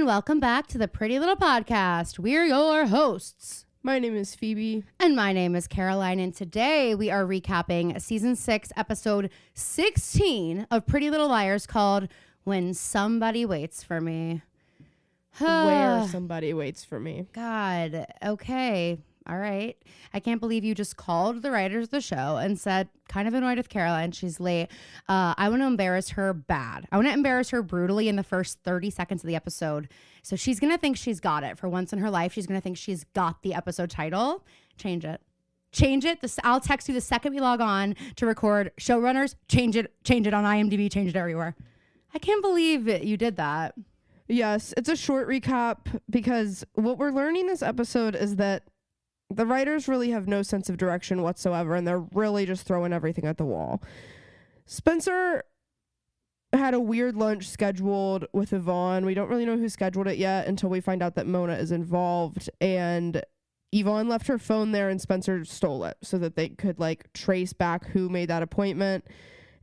welcome back to the Pretty Little Podcast. We're your hosts. My name is Phoebe. And my name is Caroline. And today we are recapping season 6, episode 16 of Pretty Little Liars called When Somebody Waits for Me. Where somebody waits for me. God. Okay. All right. I can't believe you just called the writers of the show and said, kind of annoyed with Caroline. She's late. I want to embarrass her bad. I want to embarrass her brutally in the first 30 seconds of the episode. So she's going to think she's got it. For once in her life, she's going to think she's got the episode title. Change it. Change it. I'll text you the second we log on to record. Showrunners, change it. Change it on IMDb. Change it everywhere. I can't believe you did that. Yes, it's a short recap because what we're learning this episode is that the writers really have no sense of direction whatsoever, and they're really just throwing everything at the wall. Spencer had a weird lunch scheduled with Yvonne. We don't really know who scheduled it yet until we find out that Mona is involved, and Yvonne left her phone there and Spencer stole it so that they could trace back who made that appointment.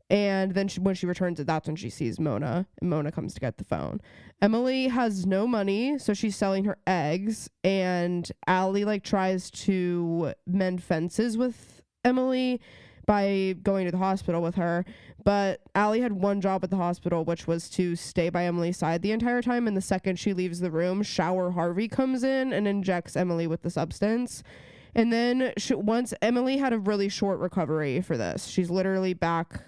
And then when she returns it, that's when she sees Mona, and Mona comes to get the phone. Emily has no money, so she's selling her eggs, and Allie tries to mend fences with Emily by going to the hospital with her. But Allie had one job at the hospital, which was to stay by Emily's side the entire time. And the second she leaves the room, Shower Harvey comes in and injects Emily with the substance. And then once Emily had a really short recovery for this, she's literally back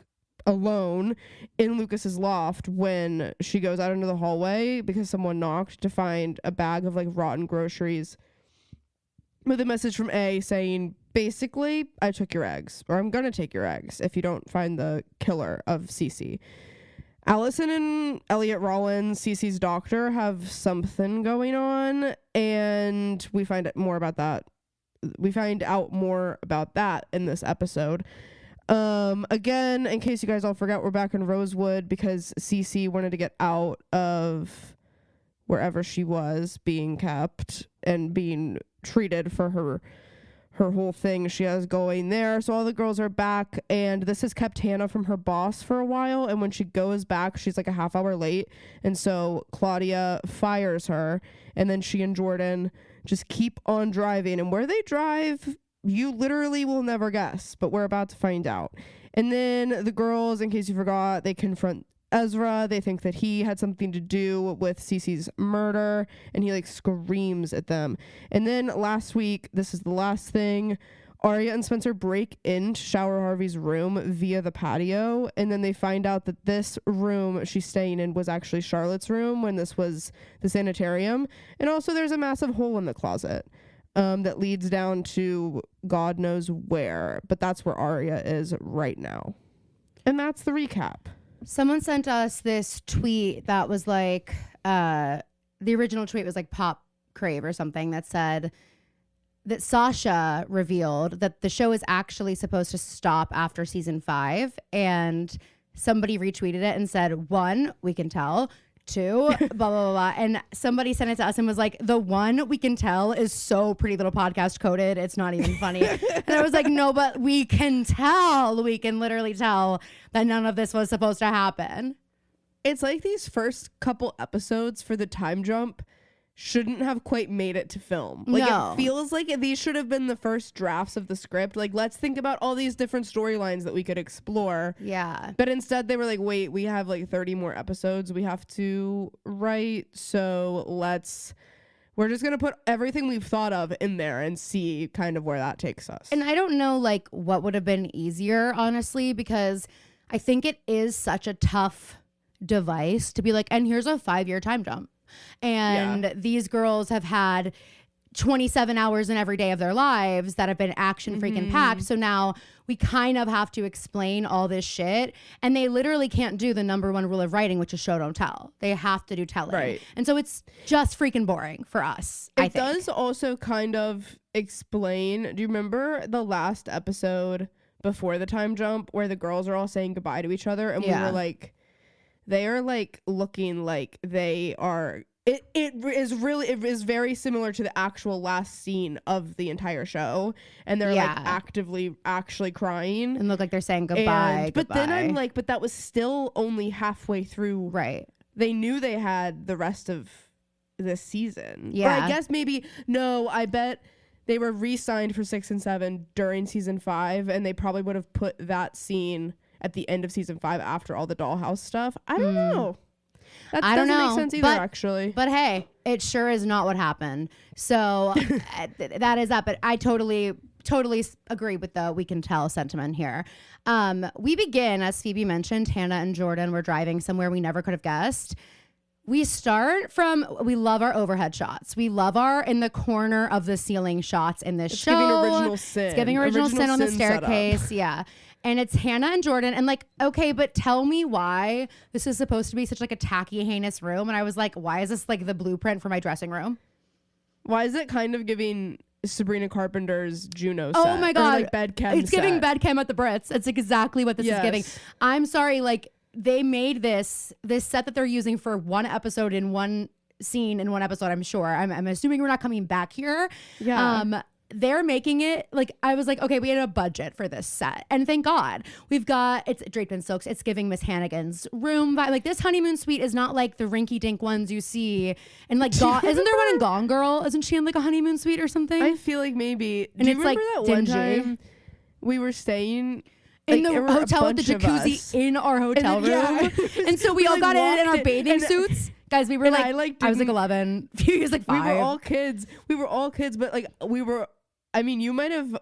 alone in Lucas's loft when she goes out into the hallway because someone knocked to find a bag of rotten groceries with a message from A saying, basically, I took your eggs, or I'm gonna take your eggs if you don't find the killer of Cece. Allison and Elliot Rollins, Cece's doctor, have something going on, and we find out more about that in this episode. Again, in case you guys all forgot, we're back in Rosewood because Cece wanted to get out of wherever she was being kept and being treated for her whole thing she has going there. So all the girls are back, and this has kept Hanna from her boss for a while, and when she goes back, she's a half hour late, and so Claudia fires her, and then she and Jordan just keep on driving, and where they drive, you literally will never guess, but we're about to find out. And then the girls, in case you forgot, they confront Ezra. They think that he had something to do with Cece's murder, and he screams at them. And then last week, this is the last thing, Aria and Spencer break into Shower Harvey's room via the patio, and then they find out that this room she's staying in was actually Charlotte's room when this was the sanitarium. And also there's a massive hole in the closet that leads down to God knows where, but that's where Aria is right now. And that's the recap. Someone sent us this tweet that was the original tweet was Pop Crave or something that said that Sasha revealed that the show is actually supposed to stop after season 5, and somebody retweeted it and said, 1, we can tell, 2, blah, blah, blah, blah. And somebody sent it to us and was the 1 we can tell is so Pretty Little Podcast coded. It's not even funny. And I was no, but we can tell. We can literally tell that none of this was supposed to happen. It's these first couple episodes for the time jump shouldn't have quite made it to film. No. It feels these should have been the first drafts of the script. Let's think about all these different storylines that we could explore. Yeah. But instead they were wait, we have 30 more episodes we have to write. So we're just going to put everything we've thought of in there and see kind of where that takes us. And I don't know what would have been easier, honestly, because I think it is such a tough device to be and here's a 5-year time jump. And these girls have had 27 hours in every day of their lives that have been action freaking packed. So now we kind of have to explain all this shit, and they literally can't do the number 1 rule of writing, which is show don't tell. They have to do telling. Right. And so it's just freaking boring for us. It does also kind of explain. Do you remember the last episode before the time jump where the girls are all saying goodbye to each other, and we were they are looking like they are. It is very similar to the actual last scene of the entire show, and they're actively actually crying and look like they're saying goodbye. But then I'm but that was still only halfway through. Right. They knew they had the rest of this season. Yeah. Or I guess maybe, no, I bet they were re-signed for 6 and 7 during season 5, and they probably would have put that scene at the end of season 5 after all the dollhouse stuff. I don't know. That I don't doesn't know, make sense either, actually. But hey, it sure is not what happened. So that is that. But I totally agree with the we can tell sentiment here. We begin, as Phoebe mentioned, Hanna and Jordan were driving somewhere we never could have guessed. We start from, we love our overhead shots. We love our in the corner of the ceiling shots in this show. Giving original sin. It's giving original sin on the staircase. Setup. Yeah. And it's Hanna and Jordan. And like, okay, but tell me why this is supposed to be such like a tacky, heinous room. And I was like, why is this like the blueprint for my dressing room? Why is it kind of giving Sabrina Carpenter's Juno set? Oh my God. Or like Bedchem It's giving Bedchem at the Brits. It's exactly what this is giving. I'm sorry, like they made this set that they're using for one episode in one scene in one episode, I'm sure. I'm assuming we're not coming back here. Yeah. They're making it like, I was like, okay, we had a budget for this set, and thank God we've got, it's draped in silks. It's giving Miss Hannigan's room vibe. Like this honeymoon suite is not like the rinky dink ones you see and like isn't there one in Gone Girl? Isn't she in like a honeymoon suite or something? I feel like maybe. And do it's you remember like that one dingy. time we were staying in like, the hotel with the jacuzzi in our hotel room? Yeah. And so we all like got in our walked bathing suits. Guys, we were like, I was like 11. He was like 5. We were all kids, but like I mean, you might have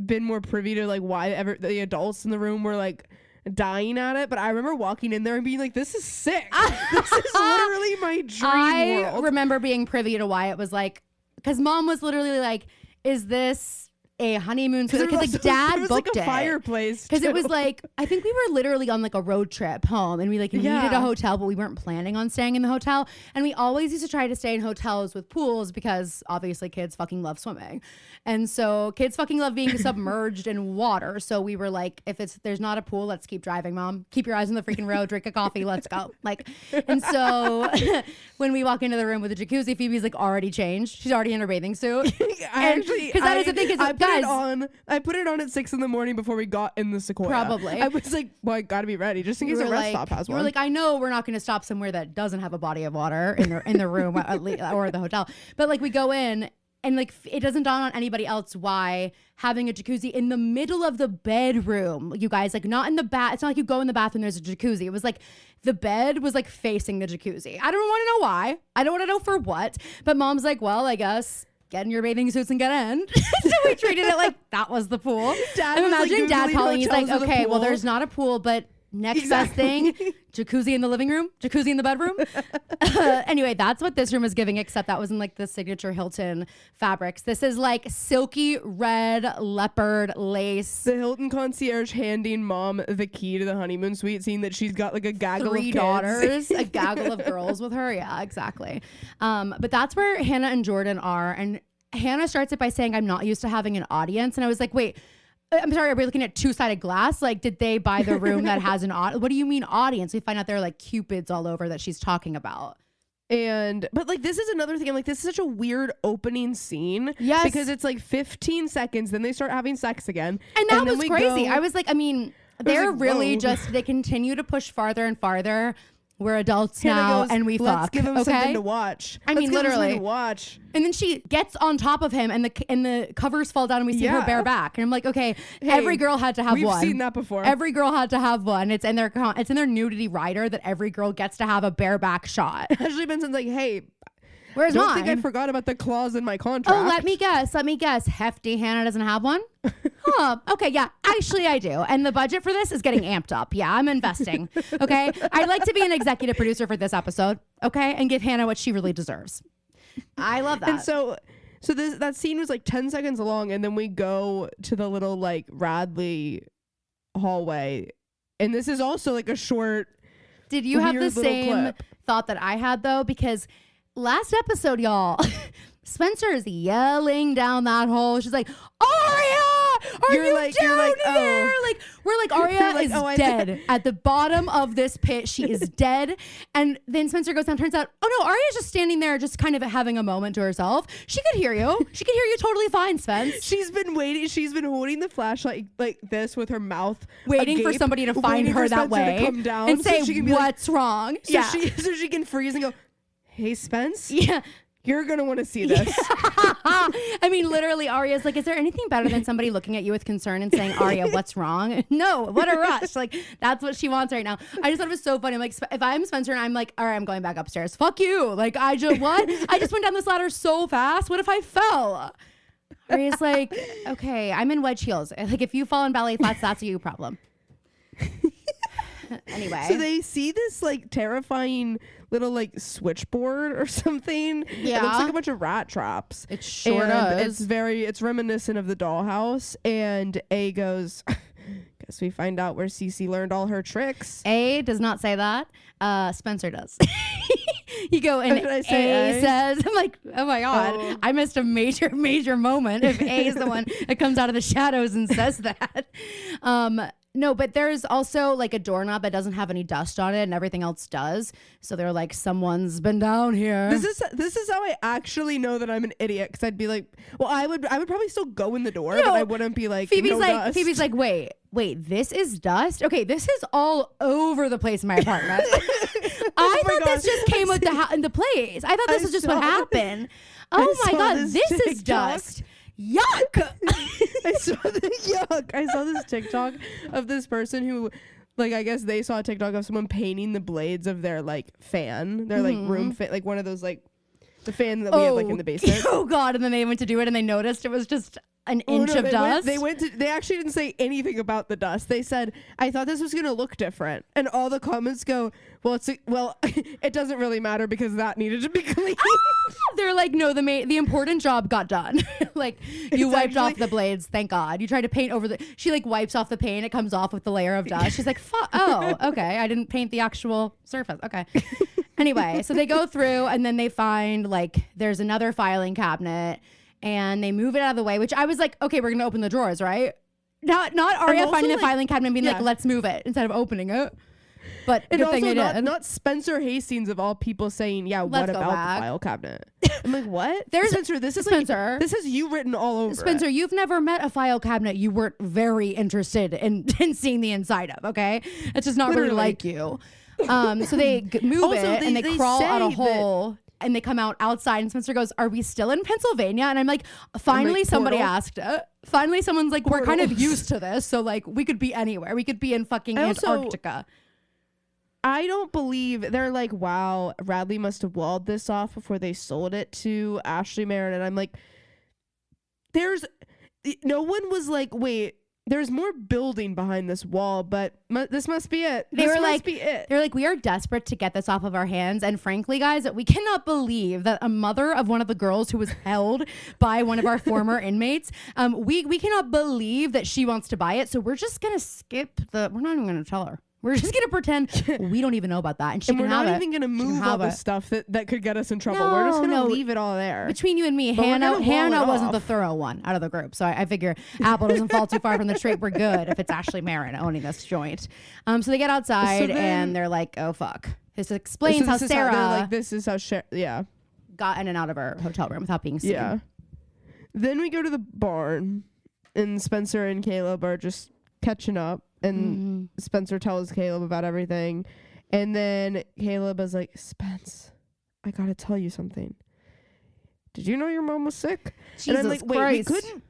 been more privy to like why the adults in the room were like dying at it, but I remember walking in there and being like, this is sick. This is literally my dream world. I remember being privy to why it was like, because Mom was literally like, is this a honeymoon suite? Because like Dad booked like a it. Fireplace. Because it was like, I think we were literally on like a road trip home, and we like needed a hotel, but we weren't planning on staying in the hotel. And we always used to try to stay in hotels with pools because obviously kids fucking love swimming. And so kids fucking love being submerged in water. So we were like, if there's not a pool, let's keep driving, Mom. Keep your eyes on the freaking road, drink a coffee, let's go. Like, and so when we walk into the room with a jacuzzi, Phoebe's like already changed. She's already in her bathing suit. Because that is the thing. I put it on at 6 a.m. before we got in the Sequoia. Probably. I was like, well, I gotta be ready just in case a rest stop has one. You were like, I know we're not going to stop somewhere that doesn't have a body of water in the room or the hotel. But like we go in and like it doesn't dawn on anybody else why having a jacuzzi in the middle of the bedroom, you guys, like not in the bath. It's not like you go in the bathroom, there's a jacuzzi. It was like the bed was like facing the jacuzzi. I don't want to know why. I don't want to know for what. But Mom's like, well, I guess get in your bathing suits and get in. So we treated it like that was the pool. I'm imagining like Dad calling. He's like, okay, well, there's not a pool, but next best thing, jacuzzi in the living room, jacuzzi in the bedroom. Anyway, that's what this room is giving, except that was in like the signature Hilton fabrics. This is like silky red leopard lace. The Hilton concierge handing Mom the key to the honeymoon suite, seeing that she's got like a gaggle of kids. 3 daughters, a gaggle of girls with her. Yeah, exactly. But that's where Hanna and Jordan are. And Hanna starts it by saying, I'm not used to having an audience. And I was like, wait, I'm sorry, are we looking at two-sided glass? Like, did they buy the room that has an audience? What do you mean audience? We find out there are like cupids all over that she's talking about. But like, this is another thing. I'm like, this is such a weird opening scene. Yes. Because it's like 15 seconds, then they start having sex again. And that was crazy. I was like, I mean, they're like, really just, they continue to push farther and farther. We're adults now, and we let's fuck. Give him okay? something to watch. I mean, literally. To watch. And then she gets on top of him, and the covers fall down, and we see her bare back. And I'm like, okay, every girl had to have one. We've seen that before. Every girl had to have one. It's in their nudity rider that every girl gets to have a bareback shot. Ashley Benson's like, hey, where's don't mine? think I forgot about the clause in my contract. Oh, let me guess. Hefty Hanna doesn't have one? Huh. Okay, yeah. Actually, I do. And the budget for this is getting amped up. Yeah, I'm investing. Okay? I'd like to be an executive producer for this episode. Okay? And give Hanna what she really deserves. I love that. And so that scene was like 10 seconds long, and then we go to the little like Radley hallway. And this is also like a short. Did you have the same thought that I had though? Because last episode, y'all, Spencer is yelling down that hole. She's like, Aria, are you down here? Like, we're like, Aria is dead at the bottom of this pit. She is dead. And then Spencer goes down. Turns out, oh no, Aria's just standing there, just kind of having a moment to herself. She could hear you. She could hear you totally fine, Spence. She's been waiting. She's been holding the flashlight like this with her mouth waiting for somebody to find her that way to come down and say, what's wrong? So she can freeze and go, hey, Spence, Yeah. you're going to want to see this. I mean, literally, Aria's like, is there anything better than somebody looking at you with concern and saying, Aria, what's wrong? No, what a rush. Like, that's what she wants right now. I just thought it was so funny. I'm like, if I'm Spencer and I'm like, all right, I'm going back upstairs. Fuck you. Like, I just went down this ladder so fast. What if I fell? Aria's like, okay, I'm in wedge heels. Like, if you fall in ballet flats, that's a you problem. Anyway. So they see this like terrifying little like switchboard or something. Yeah. It looks like a bunch of rat traps. It sure does. It's reminiscent of the dollhouse. And A goes, guess we find out where Cece learned all her tricks. A does not say that. Spencer does. You go and I say A says, I'm like, oh my God, Oh. I missed a major moment if A is the one that comes out of the shadows and says that. No, but there's also like a doorknob that doesn't have any dust on it and everything else does. So they're like, someone's been down here. This is how I actually know that I'm an idiot, because I'd be like, well, I would probably still go in the door, but I wouldn't be like, Phoebe's no like, dust. Phoebe's like, wait, this is dust? Okay, this is all over the place in my apartment. I thought this just came with into place. I thought this was just what happened. Oh my God, this is dust. Yuck. I saw this TikTok of this person who, like, I guess they saw a TikTok of someone painting the blades of their like fan, their like room fan, like one of those like the fan that we have like in the basement. Oh God! And then they went to do it and they noticed it was just an inch of dust. They actually didn't say anything about the dust. They said, I thought this was gonna look different, and all the comments go, well, it doesn't really matter because that needed to be clean. They're like, no, the important job got done. Like, you wiped off the blades, thank God. You tried to paint over she like wipes off the paint, it comes off with the layer of dust. She's like, oh, okay, I didn't paint the actual surface. Okay. Anyway, so they go through and then they find like there's another filing cabinet and they move it out of the way, which I was like, okay, we're gonna open the drawers, right? Not Aria finding the filing cabinet and being like, let's move it instead of opening it. But and good thing they did. Not Spencer Hastings of all people saying, yeah, what about the file cabinet? I'm like, what? Spencer, this is you written all over Spencer, it. you've never met a file cabinet you weren't very interested in seeing the inside of, okay? It's just not really like you. So they move it and they crawl out a hole and they come out outside and Spencer goes, are we still in Pennsylvania? And I'm like, finally somebody asked. Finally someone's like, we're kind of used to this. So like we could be anywhere. We could be in fucking Antarctica. I don't believe they're like, wow, Radley must have walled this off before they sold it to Ashley Marin. And I'm like, no one was like, wait, there's more building behind this wall, but this must be it. They're like, we are desperate to get this off of our hands. And frankly, guys, we cannot believe that a mother of one of the girls who was held by one of our former inmates, we cannot believe that she wants to buy it. So we're just going to skip we're not even going to tell her. We're just going to pretend we don't even know about that. And we're not even going to move all the stuff that could get us in trouble. We're just going to leave it all there. Between you and me, Hanna wasn't the thorough one out of the group. So I figure Apple doesn't fall too far from the tree. We're good if it's Ashley Marin owning this joint. So they get outside and they're like, oh, fuck. This explains how Sarah got in and out of her hotel room without being seen. Yeah. Then we go to the barn and Spencer and Caleb are just catching up. And Spencer tells Caleb about everything. And then Caleb is like, Spence, I gotta tell you something. Did you know your mom was sick? Jesus and I'm like, wait, Christ. we couldn't.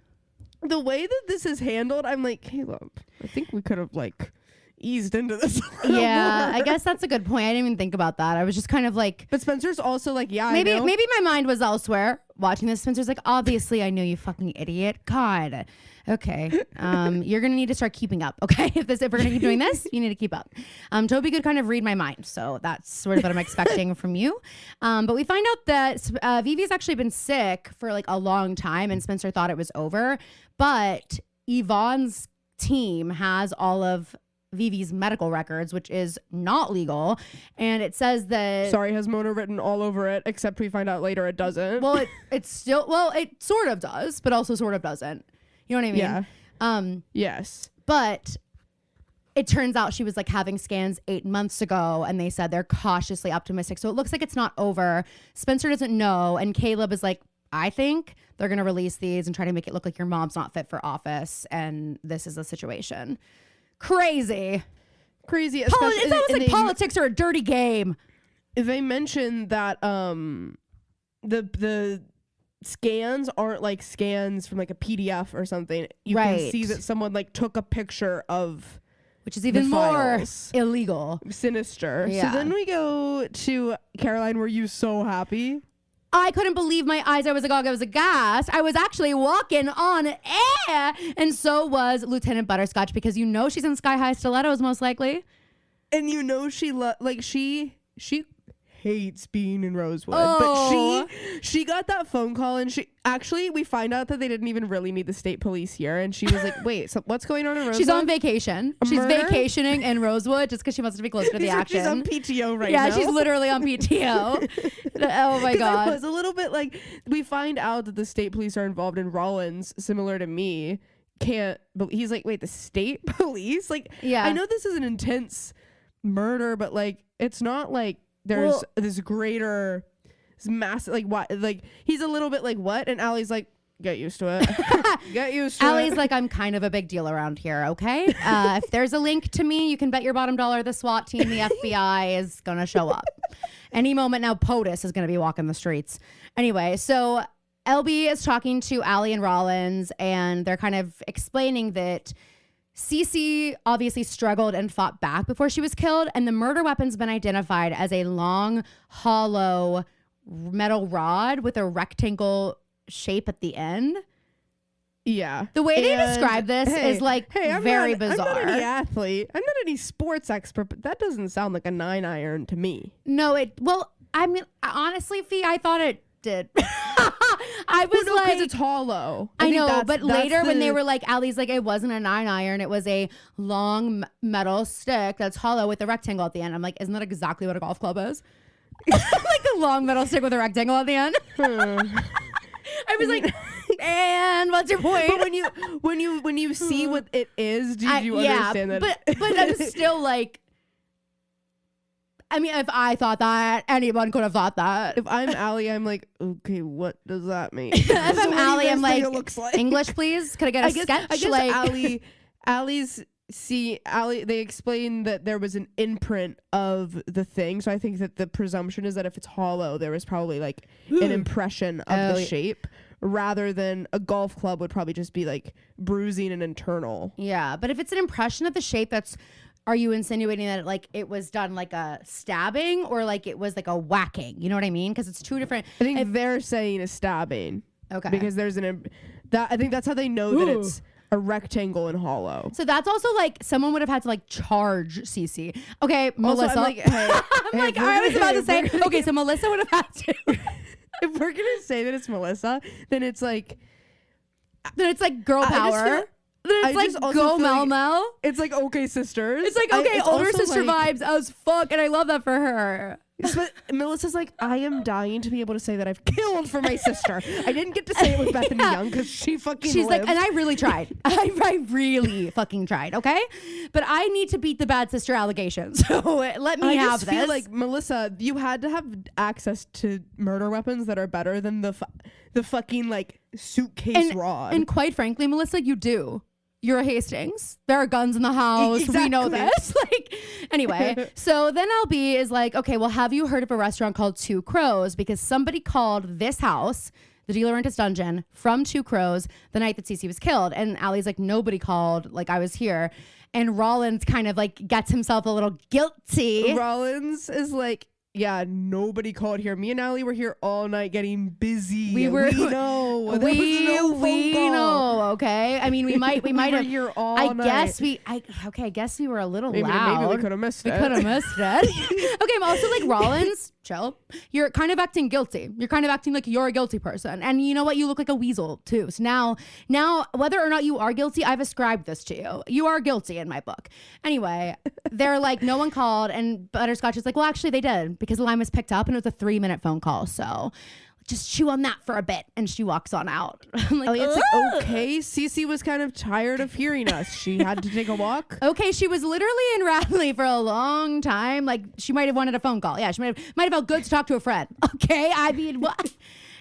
The way that this is handled, I'm like, Caleb, I think we could have like eased into this. Yeah, I guess that's a good point. I didn't even think about that. I was just kind of like, but Spencer's also like, yeah, maybe I know. Maybe my mind was elsewhere watching this. Spencer's like, obviously I knew, you fucking idiot. God. Okay. You're gonna need to start keeping up. Okay. If we're gonna keep doing this, you need to keep up. Toby could kind of read my mind, so that's sort of what I'm expecting from you. But we find out that Vivi's actually been sick for like a long time, and Spencer thought it was over. But Yvonne's team has all of Vivi's medical records, which is not legal, and it says that has Mona written all over it, except we find out later it doesn't. Well, it sort of does, but also sort of doesn't. You know what I mean? Yeah. Yes. But it turns out she was like having scans 8 months ago, and they said they're cautiously optimistic. So it looks like it's not over. Spencer doesn't know, and Caleb is like, I think they're gonna release these and try to make it look like your mom's not fit for office, and this is the situation. Crazy. It's almost like politics are a dirty game. they mentioned that the scans aren't like scans from like a PDF or something. You can see that someone like took a picture of, which is even more illegal. Sinister. Yeah. So then we go to Caroline. Were you so happy? I couldn't believe my eyes. I was agog. I was aghast. I was actually walking on air. And so was Lieutenant Butterscotch, because you know she's in Sky High Stilettos most likely. And you know she hates being in Rosewood. But she got that phone call, and we find out that they didn't even really need the state police here, and she was like, wait, so what's going on in Rosewood? She's on vacation. She's vacationing in Rosewood just because she wants to be closer to the action. She's on PTO right now. Yeah, she's literally on PTO. Oh my God. I was a little bit like, we find out that the state police are involved, in Rollins, similar to me, but he's like, wait, the state police? Like, yeah. I know this is an intense murder, but like, it's not like there's this greater, this massive, like, what, like, he's a little bit like, what? And Allie's like, get used to it. Get used to it. Allie's like, I'm kind of a big deal around here, okay? If there's a link to me, you can bet your bottom dollar the SWAT team, the FBI is gonna show up. Any moment now, POTUS is gonna be walking the streets. Anyway, so LB is talking to Allie and Rollins, and they're kind of explaining that Cece obviously struggled and fought back before she was killed, and the murder weapon's been identified as a long, hollow metal rod with a rectangle shape at the end. Yeah. The way they describe this is like very bizarre. I'm not any athlete. I'm not any sports expert, but that doesn't sound like a 9-iron to me. No, I mean, honestly, Fee, I thought it did. I was like, because it's hollow. I know, but later when they were like, Allie's like, it wasn't a 9-iron, it was a long metal stick that's hollow with a rectangle at the end. I'm like, isn't that exactly what a golf club is? Like a long metal stick with a rectangle at the end. I was like, and what's your point? But when you see what it is, did you understand that? But I'm still like, I mean, if I thought that, anyone could have thought that. If I'm Allie, I'm like, okay, what does that mean? If I'm Allie, I'm like, English, please? Could I get a sketch? I guess Allie's they explain that there was an imprint of the thing. So I think that the presumption is that if it's hollow, there was probably like an impression of the shape, rather than a golf club would probably just be like bruising and internal. Yeah, but if it's an impression of the shape, are you insinuating that it was done like a stabbing, or like it was like a whacking? You know what I mean? Because it's two different. I think they're saying a stabbing. Okay. Because there's I think that's how they know that it's a rectangle and hollow. So that's also like someone would have had to like charge Cece. Okay, Melissa. I'm like, hey, I was about to say. Okay, so Melissa would have had to. If we're gonna say that it's Melissa, then it's like girl power. Then it's like go Mel Mel. It's like okay sisters. It's like okay older sister vibes as fuck, and I love that for her. But Melissa's like, I am dying to be able to say that I've killed for my sister. I didn't get to say it with Bethany Young because she's lived. Like, and I really tried. I really fucking tried. Okay, but I need to beat the bad sister allegations. So let me have this. I feel like Melissa, you had to have access to murder weapons that are better than the fucking like suitcase rod. And quite frankly, Melissa, you do. You're a Hastings. There are guns in the house. Exactly. We know this. Anyway, so then LB is like, okay, well, have you heard of a restaurant called Two Crows? Because somebody called this house, the De Laurentiis Dungeon, from Two Crows the night that Cece was killed. And Allie's like, nobody called. Like, I was here. And Rollins kind of like gets himself a little guilty. Rollins is like, yeah, nobody called here. Me and Allie were here all night getting busy. We know. We know. Okay. I mean, we might have. Here all night. I guess we were a little loud. Maybe we could have missed it. Okay. I'm also like, Rollins, chill. You're kind of acting guilty. You're kind of acting like you're a guilty person. And you know what? You look like a weasel too. So now, whether or not you are guilty, I've ascribed this to you. You are guilty in my book. Anyway, they're like, no one called, and Butterscotch is like, well, actually they did, because the line was picked up and it was a 3-minute phone call. So just chew on that for a bit. And she walks on out. I'm like, Elliot's like, okay. Cece was kind of tired of hearing us. She had to take a walk. Okay, she was literally in Radley for a long time. Like, she might have wanted a phone call. Yeah, she might have felt good to talk to a friend. Okay, I mean, what?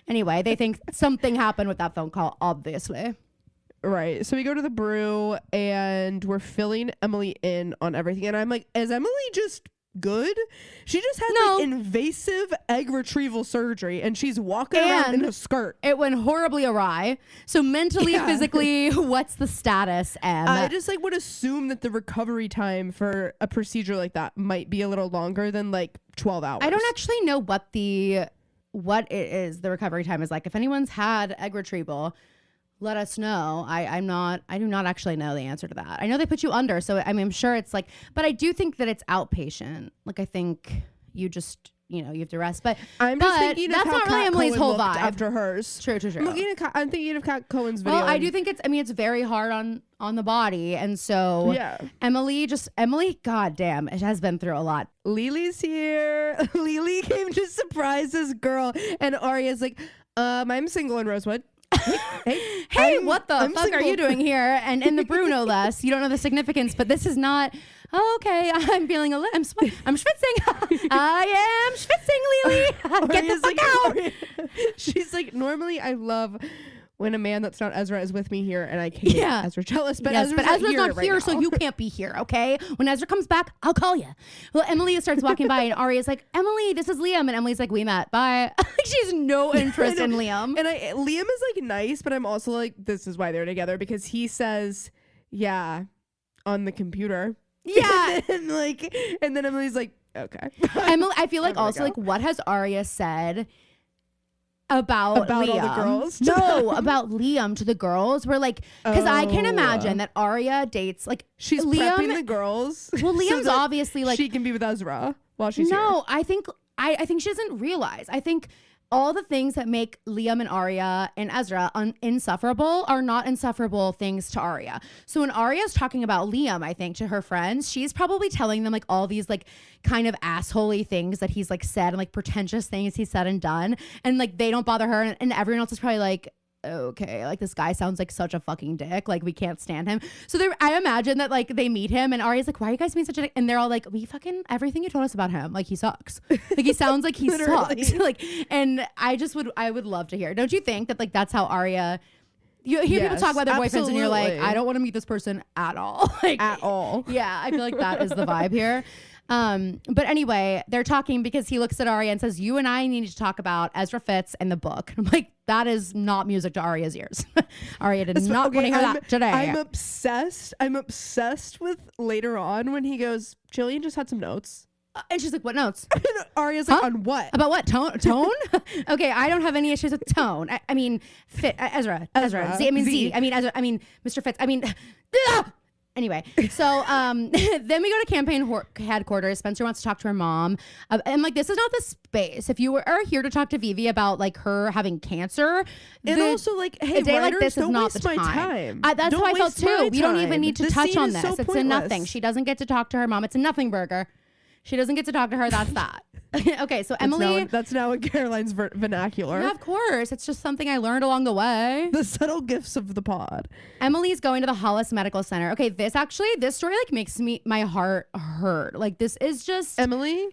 Anyway, they think something happened with that phone call, obviously. Right. So we go to the brew and we're filling Emily in on everything. And I'm like, is Emily just good. She just had like invasive egg retrieval surgery, and she's walking around in a skirt. It went horribly awry. So mentally, physically, what's the status, Em? I just like would assume that the recovery time for a procedure like that might be a little longer than like 12 hours. I don't actually know what it is. The recovery time is like. If anyone's had egg retrieval, let us know. I do not actually know the answer to that. I know they put you under, so I mean, I'm sure it's like, but I do think that it's outpatient. Like I think you just, you have to rest. But I'm just thinking that's of how not really Kat Emily's Cohen whole looked vibe. after hers. True. I'm thinking of Kat Cohen's video. Well, I do think it's very hard on the body, and so Emily, goddamn, it has been through a lot. LiLi's here. LiLi came to surprise this girl, and Aria's like, I'm single in Rosewood. Hey, what the fuck are you doing here? And in the brew, no less. You don't know the significance, but this is not. Oh, okay, I'm feeling I'm schwitzing. I am schwitzing, LiLi. Get the fuck out. She's like, normally I love when a man that's not Ezra is with me here, and I can't get Ezra jealous. But Ezra's not here, so you can't be here, okay? When Ezra comes back, I'll call you. Well, Emily starts walking by, and Aria's like, Emily, this is Liam. And Emily's like, we met. Bye. She has no interest in Liam. And Liam is like nice, but I'm also like, this is why they're together, because he says, yeah, on the computer. Yeah. and then Emily's like, okay. Emily, I feel like also like, what has Aria said about Liam? All the girls? No, about Liam to the girls. We're like, because I can imagine that Aria dates like she's Liam, prepping the girls. Well, Liam's obviously like she can be with Ezra while she's here. No, I think she doesn't realize. I think all the things that make Liam and Aria and Ezra insufferable are not insufferable things to Aria. So when Aria's talking about Liam, I think to her friends, she's probably telling them like all these like kind of assholey things that he's like said and like pretentious things he's said and done. And like they don't bother her. And everyone else is probably like, okay, like this guy sounds like such a fucking dick. Like we can't stand him. So I imagine that like they meet him and Aria's like, why are you guys being such a dick? And they're all like, we fucking everything you told us about him. Like he sucks. Like he sounds like he sucks. Like, and I would love to hear. Don't you think that like that's how Aria? You hear people talk about their boyfriends and you're like, I don't want to meet this person at all. Like at all. Yeah, I feel like that is the vibe here. But anyway, they're talking because he looks at Aria and says, you and I need to talk about Ezra Fitz and the book. I'm like, that is not music to Aria's ears. Aria did not want to hear that today. I'm obsessed with later on when he goes, Jillian just had some notes. And she's like, what notes? Aria's like, on what? About what? Tone? Okay, I don't have any issues with tone. I mean, Ezra. Z. I mean, Z. I mean, Ezra. I mean, Mr. Fitz. I mean, anyway, so then we go to campaign headquarters. Spencer wants to talk to her mom. And like, this is not the space. If you are here to talk to Vivi about like her having cancer. And also like, hey, a day like this is not the time. That's how I felt too. We don't even need to touch on this. It's a nothing. She doesn't get to talk to her mom. It's a nothing burger. She doesn't get to talk to her. That's that. Okay, so Emily. That's now in Caroline's vernacular. Yeah, of course. It's just something I learned along the way. The subtle gifts of the pod. Emily's going to the Hollis Medical Center. Okay, this story like makes my heart hurt. Like this is just Emily.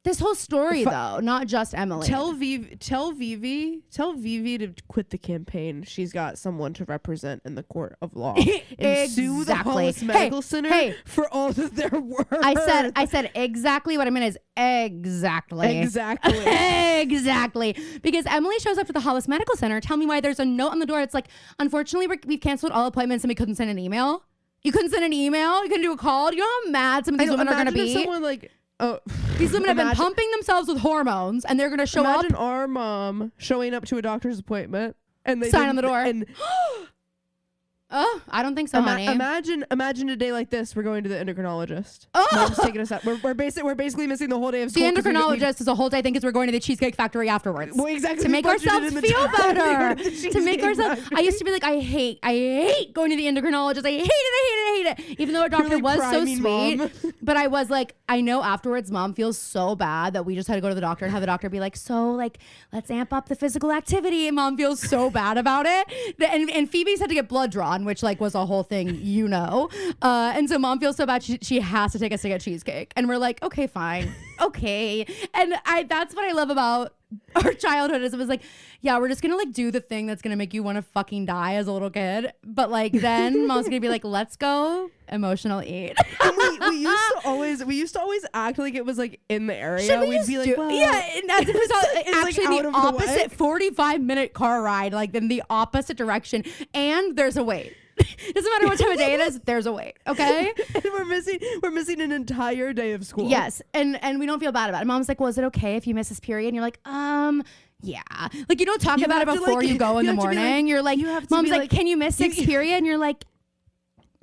This whole story though, not just Emily. Tell Vivi to quit the campaign. She's got someone to represent in the court of law. And sue the Hollis Medical Center for all of their work. I said exactly what I meant is exactly. Exactly. Because Emily shows up to the Hollis Medical Center. Tell me why there's a note on the door. It's like, unfortunately, we've canceled all appointments and we couldn't send an email. You couldn't send an email? You couldn't do a call? Do you know how mad some of these women are going to be? Someone like... Oh, these women have been pumping themselves with hormones and they're going to show up. Imagine our mom showing up to a doctor's appointment and they sign on the door. And oh, I don't think so, honey. Imagine a day like this. We're going to the endocrinologist. Mom's taking us out. We're basically missing the whole day of school. The endocrinologist is a whole day. Thinks we're going to the Cheesecake Factory afterwards. Well, exactly. To make ourselves feel better. To make ourselves. I used to be like, I hate going to the endocrinologist. I hate it. Even though our doctor was so sweet, but I was like, I know afterwards, mom feels so bad that we just had to go to the doctor and have the doctor be like, so like, let's amp up the physical activity. And mom feels so bad about it. And Phoebe's had to get blood drawn, which like was a whole thing, and so mom feels so bad she has to take us to get cheesecake, and we're like, okay, fine. okay. And that's what I love about our childhood is it was like, yeah, we're just gonna like do the thing that's gonna make you want to fucking die as a little kid. But like then mom's gonna be like, let's go emotional eat. And we used to always act like it was like in the area. We'd be like, well, yeah, and that's actually like the opposite 45-minute car ride, like in the opposite direction, and there's a wait. Doesn't matter what time of day it is, there's a wait. Okay. And we're missing an entire day of school. Yes. And we don't feel bad about it. Mom's like, well, is it okay if you miss this period? And you're like, yeah. Like you don't talk about it before you go in the morning. You're like, mom's like, can you miss 6th period? And you're like,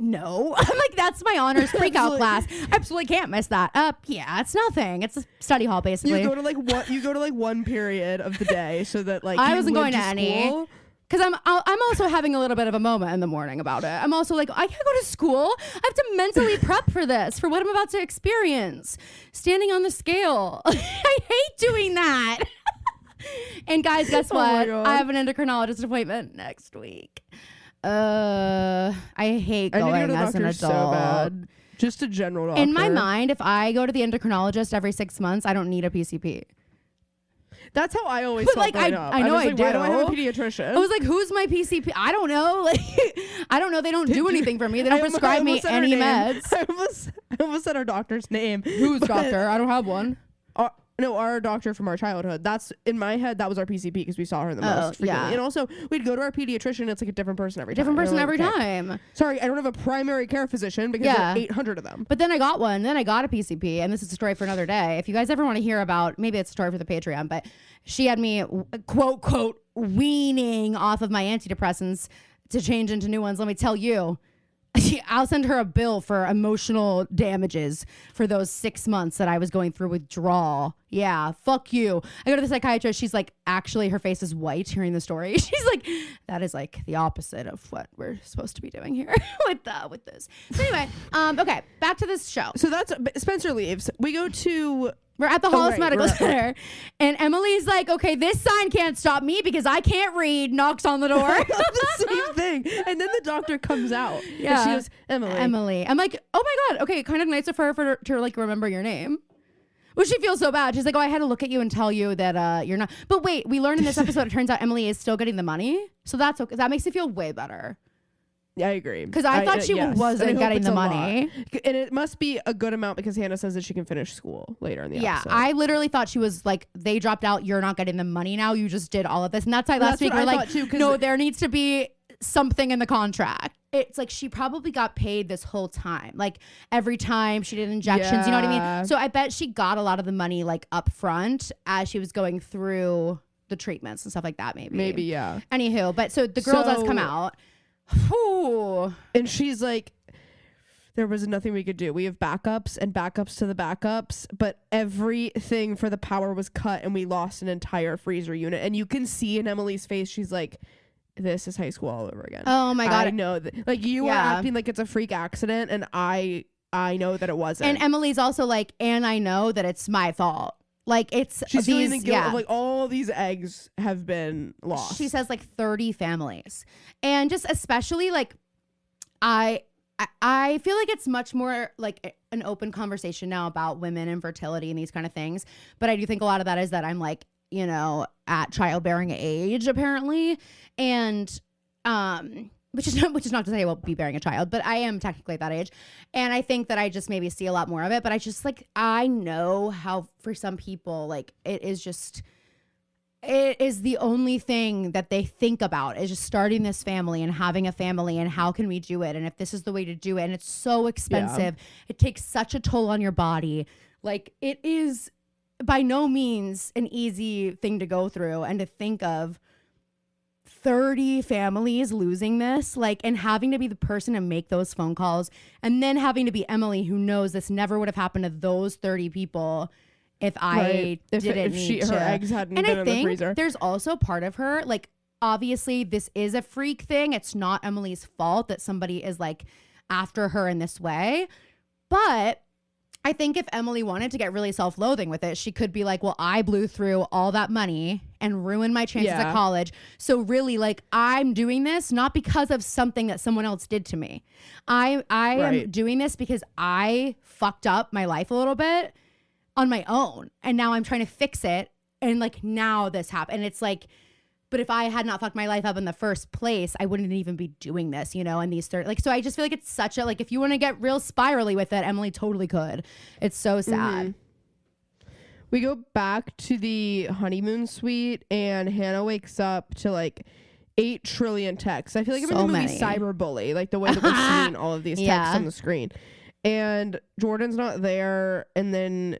no. I'm like, that's my honors freak-out class. I absolutely can't miss that. Yeah, it's nothing. It's a study hall basically. You go to like one period of the day so that like I wasn't going to any. Because I'm also having a little bit of a moment in the morning about it. I'm also like, I can't go to school. I have to mentally prep for this, for what I'm about to experience. Standing on the scale. I hate doing that. And guys, guess what? I have an endocrinologist appointment next week. I hate going as an adult. So bad. Just a general doctor. In my mind, if I go to the endocrinologist every 6 months, I don't need a PCP. That's how I always felt growing up. I know I do. Why do I have a pediatrician? I was like, who's my PCP? I don't know. Like, I don't know. They don't do anything for me. They don't prescribe me any meds. I almost said our doctor's name. Whose doctor? I don't have one. Our doctor from our childhood. That's in my head. That was our PCP because we saw her the most frequently. Yeah. And also, we'd go to our pediatrician. It's like a different person every time. Sorry, I don't have a primary care physician because there are 800 of them. But then I got one. Then I got a PCP, and this is a story for another day. If you guys ever want to hear about, maybe it's a story for the Patreon, but she had me quote weaning off of my antidepressants to change into new ones. Let me tell you. I'll send her a bill for emotional damages for those 6 months that I was going through withdrawal. Yeah, fuck you. I go to the psychiatrist. She's like, actually, her face is white hearing the story. She's like, that is like the opposite of what we're supposed to be doing here with this. So anyway, okay, back to this show. So that's Spencer leaves. We go to... We're at the Hollis Medical Center, and Emily's like, okay, this sign can't stop me because I can't read, knocks on the door. The same thing. And then the doctor comes out. Yeah. And she goes, Emily. I'm like, oh my God. Okay, kind of nice of her to like remember your name. Well, she feels so bad. She's like, oh, I had to look at you and tell you that you're not. But wait, we learned in this episode, it turns out Emily is still getting the money. So that's okay. That makes me feel way better. Yeah, I agree. Because I thought she wasn't getting the money. And it must be a good amount because Hanna says that she can finish school later in the episode. Yeah, I literally thought she was like, they dropped out. You're not getting the money now. You just did all of this. And that's why last week we're like, no, there needs to be something in the contract. It's like she probably got paid this whole time. Like every time she did injections, you know what I mean? So I bet she got a lot of the money like up front as she was going through the treatments and stuff like that maybe. Yeah. Anywho, but so the girl does come out. Ooh. And she's like, there was nothing we could do. We have backups and backups to the backups, but everything for the power was cut and we lost an entire freezer unit. And you can see in Emily's face, she's like, this is high school all over again. Oh my God. I know that. Like you are acting like it's a freak accident, and I know that it wasn't. And Emily's also like, and I know that it's my fault. Like she's feeling the guilt of like all these eggs have been lost. She says like 30 families, and just especially like I feel like it's much more like an open conversation now about women and fertility and these kind of things. But I do think a lot of that is that I'm like, you know, at childbearing age apparently, and which is not to say I won't be bearing a child, but I am technically at that age. And I think that I just maybe see a lot more of it. But I just like, I know how for some people, like it is the only thing that they think about is just starting this family and having a family and how can we do it? And if this is the way to do it, and it's so expensive, it takes such a toll on your body. Like it is by no means an easy thing to go through, and to think of 30 families losing this, like, and having to be the person to make those phone calls, and then having to be Emily, who knows this never would have happened to those 30 people if I didn't need to. Her eggs hadn't been in the freezer. There's also part of her, like, obviously this is a freak thing. It's not Emily's fault that somebody is like after her in this way, but I think if Emily wanted to get really self-loathing with it, she could be like, well, I blew through all that money and ruined my chances at college. So really, like, I'm doing this not because of something that someone else did to me. I am doing this because I fucked up my life a little bit on my own. And now I'm trying to fix it. And like now this happened. And it's like, but if I had not fucked my life up in the first place, I wouldn't even be doing this, you know, and these like, so I just feel like it's such a, like, if you want to get real spirally with it, Emily totally could. It's so sad. We go back to the honeymoon suite and Hanna wakes up to like 8 trillion texts. I feel like I'm in the movie Cyberbully, like the way that we're seeing all of these texts on the screen. And Jordan's not there, and then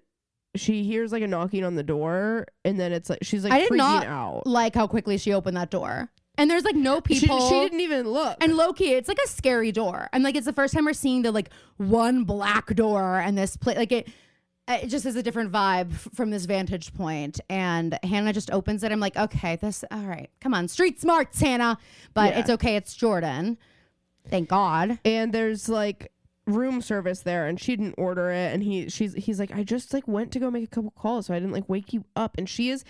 she hears like a knocking on the door, and then it's like she's like freaking out. Like how quickly she opened that door. And there's like no people. She didn't even look. And low-key, it's like a scary door. And like it's the first time we're seeing the like one black door and this place. Like it just is a different vibe from this vantage point. And Hanna just opens it. I'm like, okay, all right, come on, street smarts, Hanna. But it's okay. It's Jordan. Thank God. And there's like room service there, and she didn't order it, and he's like, I just like went to go make a couple calls, so I didn't like wake you up. And she's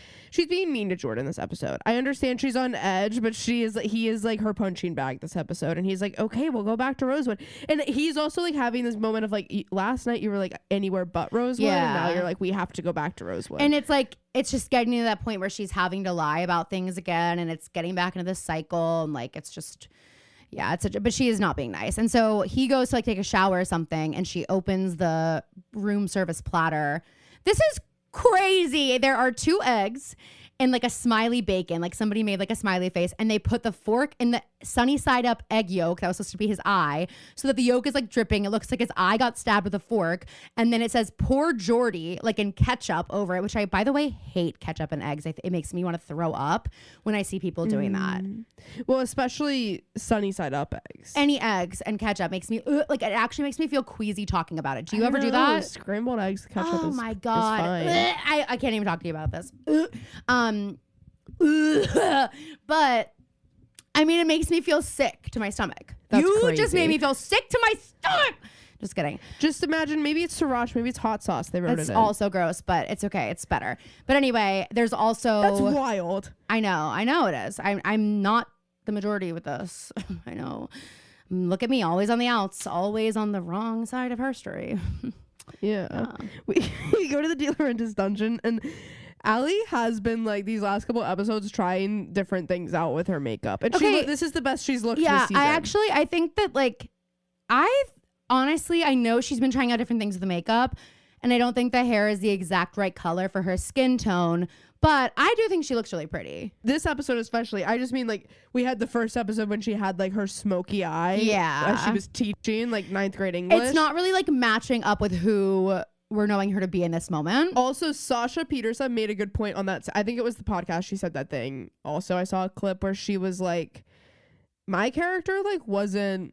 being mean to Jordan this episode. I understand she's on edge, but he is like her punching bag this episode. And he's like, okay, we'll go back to Rosewood. And he's also like having this moment of like, last night you were like anywhere but Rosewood, and now you're like, we have to go back to Rosewood. And it's like, it's just getting to that point where she's having to lie about things again, and it's getting back into this cycle, and like it's just, yeah, but she is not being nice. And so he goes to like take a shower or something, and she opens the room service platter. This is crazy. There are 2 eggs and like a smiley bacon, like somebody made like a smiley face, and they put the fork in the sunny side up egg yolk that was supposed to be his eye, so that the yolk is like dripping. It looks like his eye got stabbed with a fork. And then it says poor Geordie like in ketchup over it, which I, by the way, hate ketchup and eggs. It makes me want to throw up when I see people doing that. Well, especially sunny side up eggs. Any eggs and ketchup makes me like, it actually makes me feel queasy talking about it. Do you ever do that? Scrambled eggs ketchup oh is my God. Is fine. I can't even talk to you about this. But I mean, it makes me feel sick to my stomach. That's you crazy. just made me feel sick to my stomach. Just kidding. Just imagine, maybe it's sriracha, maybe it's hot sauce. They wrote It's it in. also gross, but it's okay. It's better. But anyway, there's also, that's wild. I know it is. I'm not the majority with this. I know. Look at me, always on the outs, always on the wrong side of history. Yeah. We go to the dealer in this dungeon, and Allie has been like these last couple episodes trying different things out with her makeup, and this is the best she's looked this season. I think that like I know she's been trying out different things with the makeup, and I don't think the hair is the exact right color for her skin tone, but I do think she looks really pretty. This episode especially. I just mean like we had the first episode when she had like her smoky eye. Yeah. As she was teaching like 9th grade English. It's not really like matching up with who we're knowing her to be in this moment. Also, Sasha Peterson made a good point on that. I think it was the podcast. She said that thing. Also, I saw a clip where she was like, my character like wasn't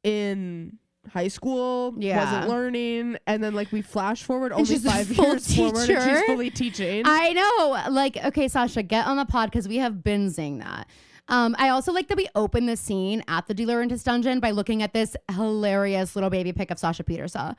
in high school, wasn't learning, and then like we flash forward only 5 years forward, and she's fully teaching. I know. Like, okay, Sasha, get on the pod, because we have been seeing that. I also like that we open the scene at the DeLaurentis dungeon by looking at this hilarious little baby pic of Sasha Peterson,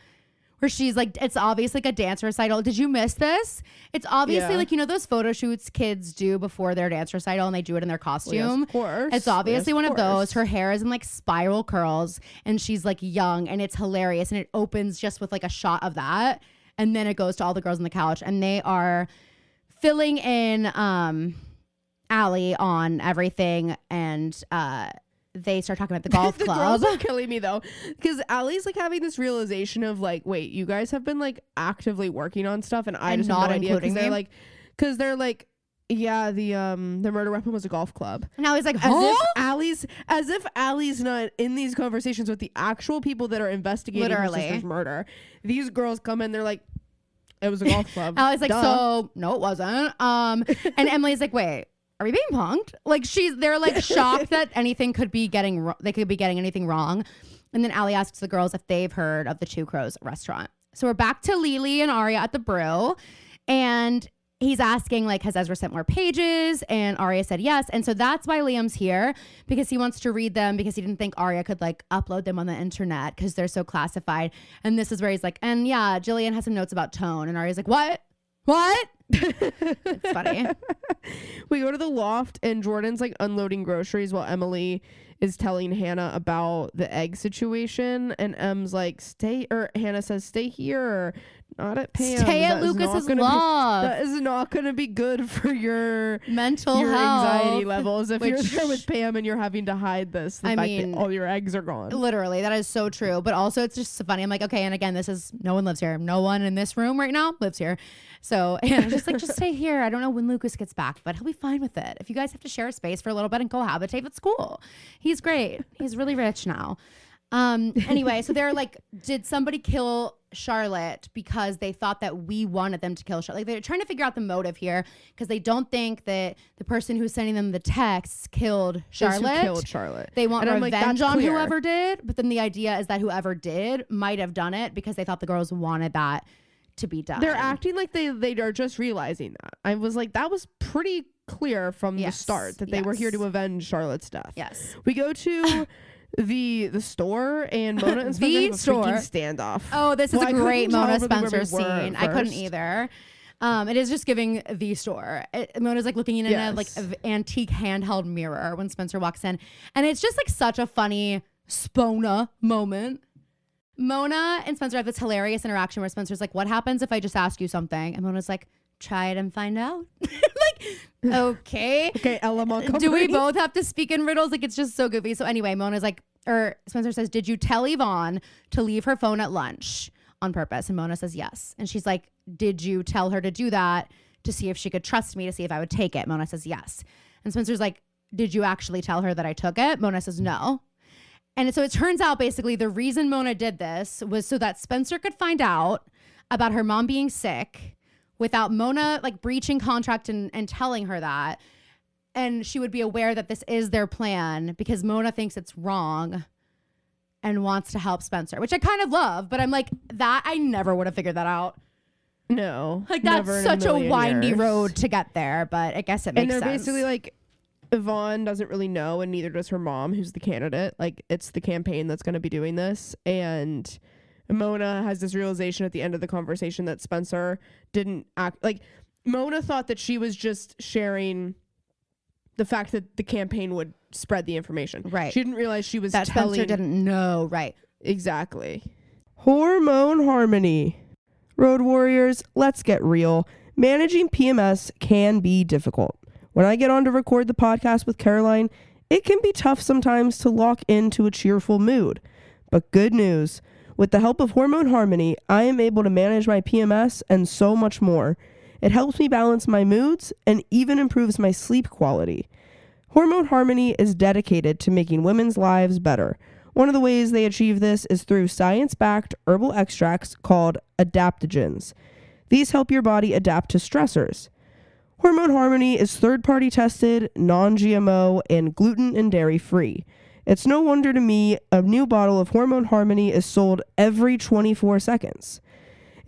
where she's like, it's obviously like a dance recital. Did you miss this? It's obviously like, you know, those photo shoots kids do before their dance recital, and they do it in their costume. Well, yes, of course. It's obviously one of those. Her hair is in like spiral curls, and she's like young, and it's hilarious. And it opens just with like a shot of that. And then it goes to all the girls on the couch, and they are filling in Allie on everything. And they start talking about the golf club. Girls are killing me though, because Allie's like having this realization of like, wait, you guys have been like actively working on stuff, and I just have no idea, because they're like, yeah, the murder weapon was a golf club. And Allie's like, as if Allie's not in these conversations with the actual people that are investigating her sister's murder. These girls come in, they're like, it was a golf club. Allie's like, so no, it wasn't. And Emily's like, wait, are we being punked? Like they're like shocked that anything could be getting, they could be getting anything wrong. And then Allie asks the girls if they've heard of the Two Crows restaurant. So we're back to LiLi and Aria at the brew, and he's asking like, has Ezra sent more pages? And Aria said yes. And so that's why Liam's here, because he wants to read them, because he didn't think Aria could like upload them on the internet because they're so classified. And this is where he's like, and yeah, Jillian has some notes about tone. And Aria's like, what? It's funny. We go to the loft, and Jordan's like unloading groceries while Emily is telling Hanna about the egg situation, and Em's like, Hanna says stay here, or Not at Pam. Stay at Lucas's loft. That is not going to be good for your mental health, anxiety levels if you're there with Pam and you're having to hide this. The fact that all your eggs are gone. Literally, that is so true. But also, it's just so funny. I'm like, okay, and again, no one lives here. No one in this room right now lives here. So, and I'm just like, just stay here. I don't know when Lucas gets back, but he'll be fine with it. If you guys have to share a space for a little bit and cohabitate, it's cool. He's great. He's really rich now. Anyway, so they're like, did somebody kill Charlotte because they thought that we wanted them to kill Charlotte? Like, they're trying to figure out the motive here because they don't think that the person who's sending them the texts killed Charlotte. They want revenge on whoever did, but then the idea is that whoever did might have done it because they thought the girls wanted that to be done. They're acting like they are just realizing that. I was like, that was pretty clear from the start that they were here to avenge Charlotte's death. Yes. We go to the store, and Mona and Spencer have a freaking standoff. Oh, this is a great Mona Spencer scene. I couldn't either. It is just giving the store. Mona's like looking in an antique handheld mirror when Spencer walks in, and it's just like such a funny Spona moment. Mona and Spencer have this hilarious interaction where Spencer's like, "What happens if I just ask you something?" And Mona's like, "Try it and find out." Like, okay. Okay, Ella Montgomery. Do we both have to speak in riddles? Like, it's just so goofy. So anyway, Mona's like, Spencer says, "Did you tell Yvonne to leave her phone at lunch on purpose?" And Mona says, "Yes." And she's like, "Did you tell her to do that to see if she could trust me, to see if I would take it?" Mona says, "Yes." And Spencer's like, "Did you actually tell her that I took it?" Mona says, "No." And so it turns out basically the reason Mona did this was so that Spencer could find out about her mom being sick without Mona like breaching contract and telling her that. And she would be aware that this is their plan because Mona thinks it's wrong and wants to help Spencer, which I kind of love. But I'm like, that I never would have figured that out. No. Like, that's such a windy road to get there, but I guess it makes sense. And they're basically like, Yvonne doesn't really know, and neither does her mom, who's the candidate. Like, it's the campaign that's going to be doing this. And Mona has this realization at the end of the conversation that Spencer didn't act like Mona thought that she was just sharing the fact that the campaign would spread the information. Right. She didn't realize she was that telling. Spencer didn't know. Right. Exactly. Hormone harmony. Road warriors, let's get real. Managing PMS can be difficult. When I get on to record the podcast with Caroline, it can be tough sometimes to lock into a cheerful mood. But good news. With the help of Hormone Harmony, I am able to manage my PMS and so much more. It helps me balance my moods and even improves my sleep quality. Hormone Harmony is dedicated to making women's lives better. One of the ways they achieve this is through science-backed herbal extracts called adaptogens. These help your body adapt to stressors. Hormone Harmony is third-party tested, non-GMO, and gluten and dairy-free. It's no wonder to me a new bottle of Hormone Harmony is sold every 24 seconds.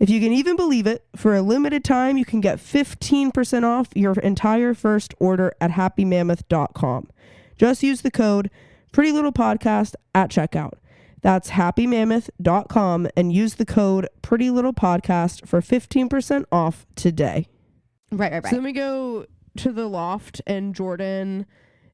If you can even believe it, for a limited time, you can get 15% off your entire first order at happymammoth.com. Just use the code PrettyLittlePodcast at checkout. That's happymammoth.com and use the code PrettyLittlePodcast for 15% off today. Right. So then we go to the loft, and Jordan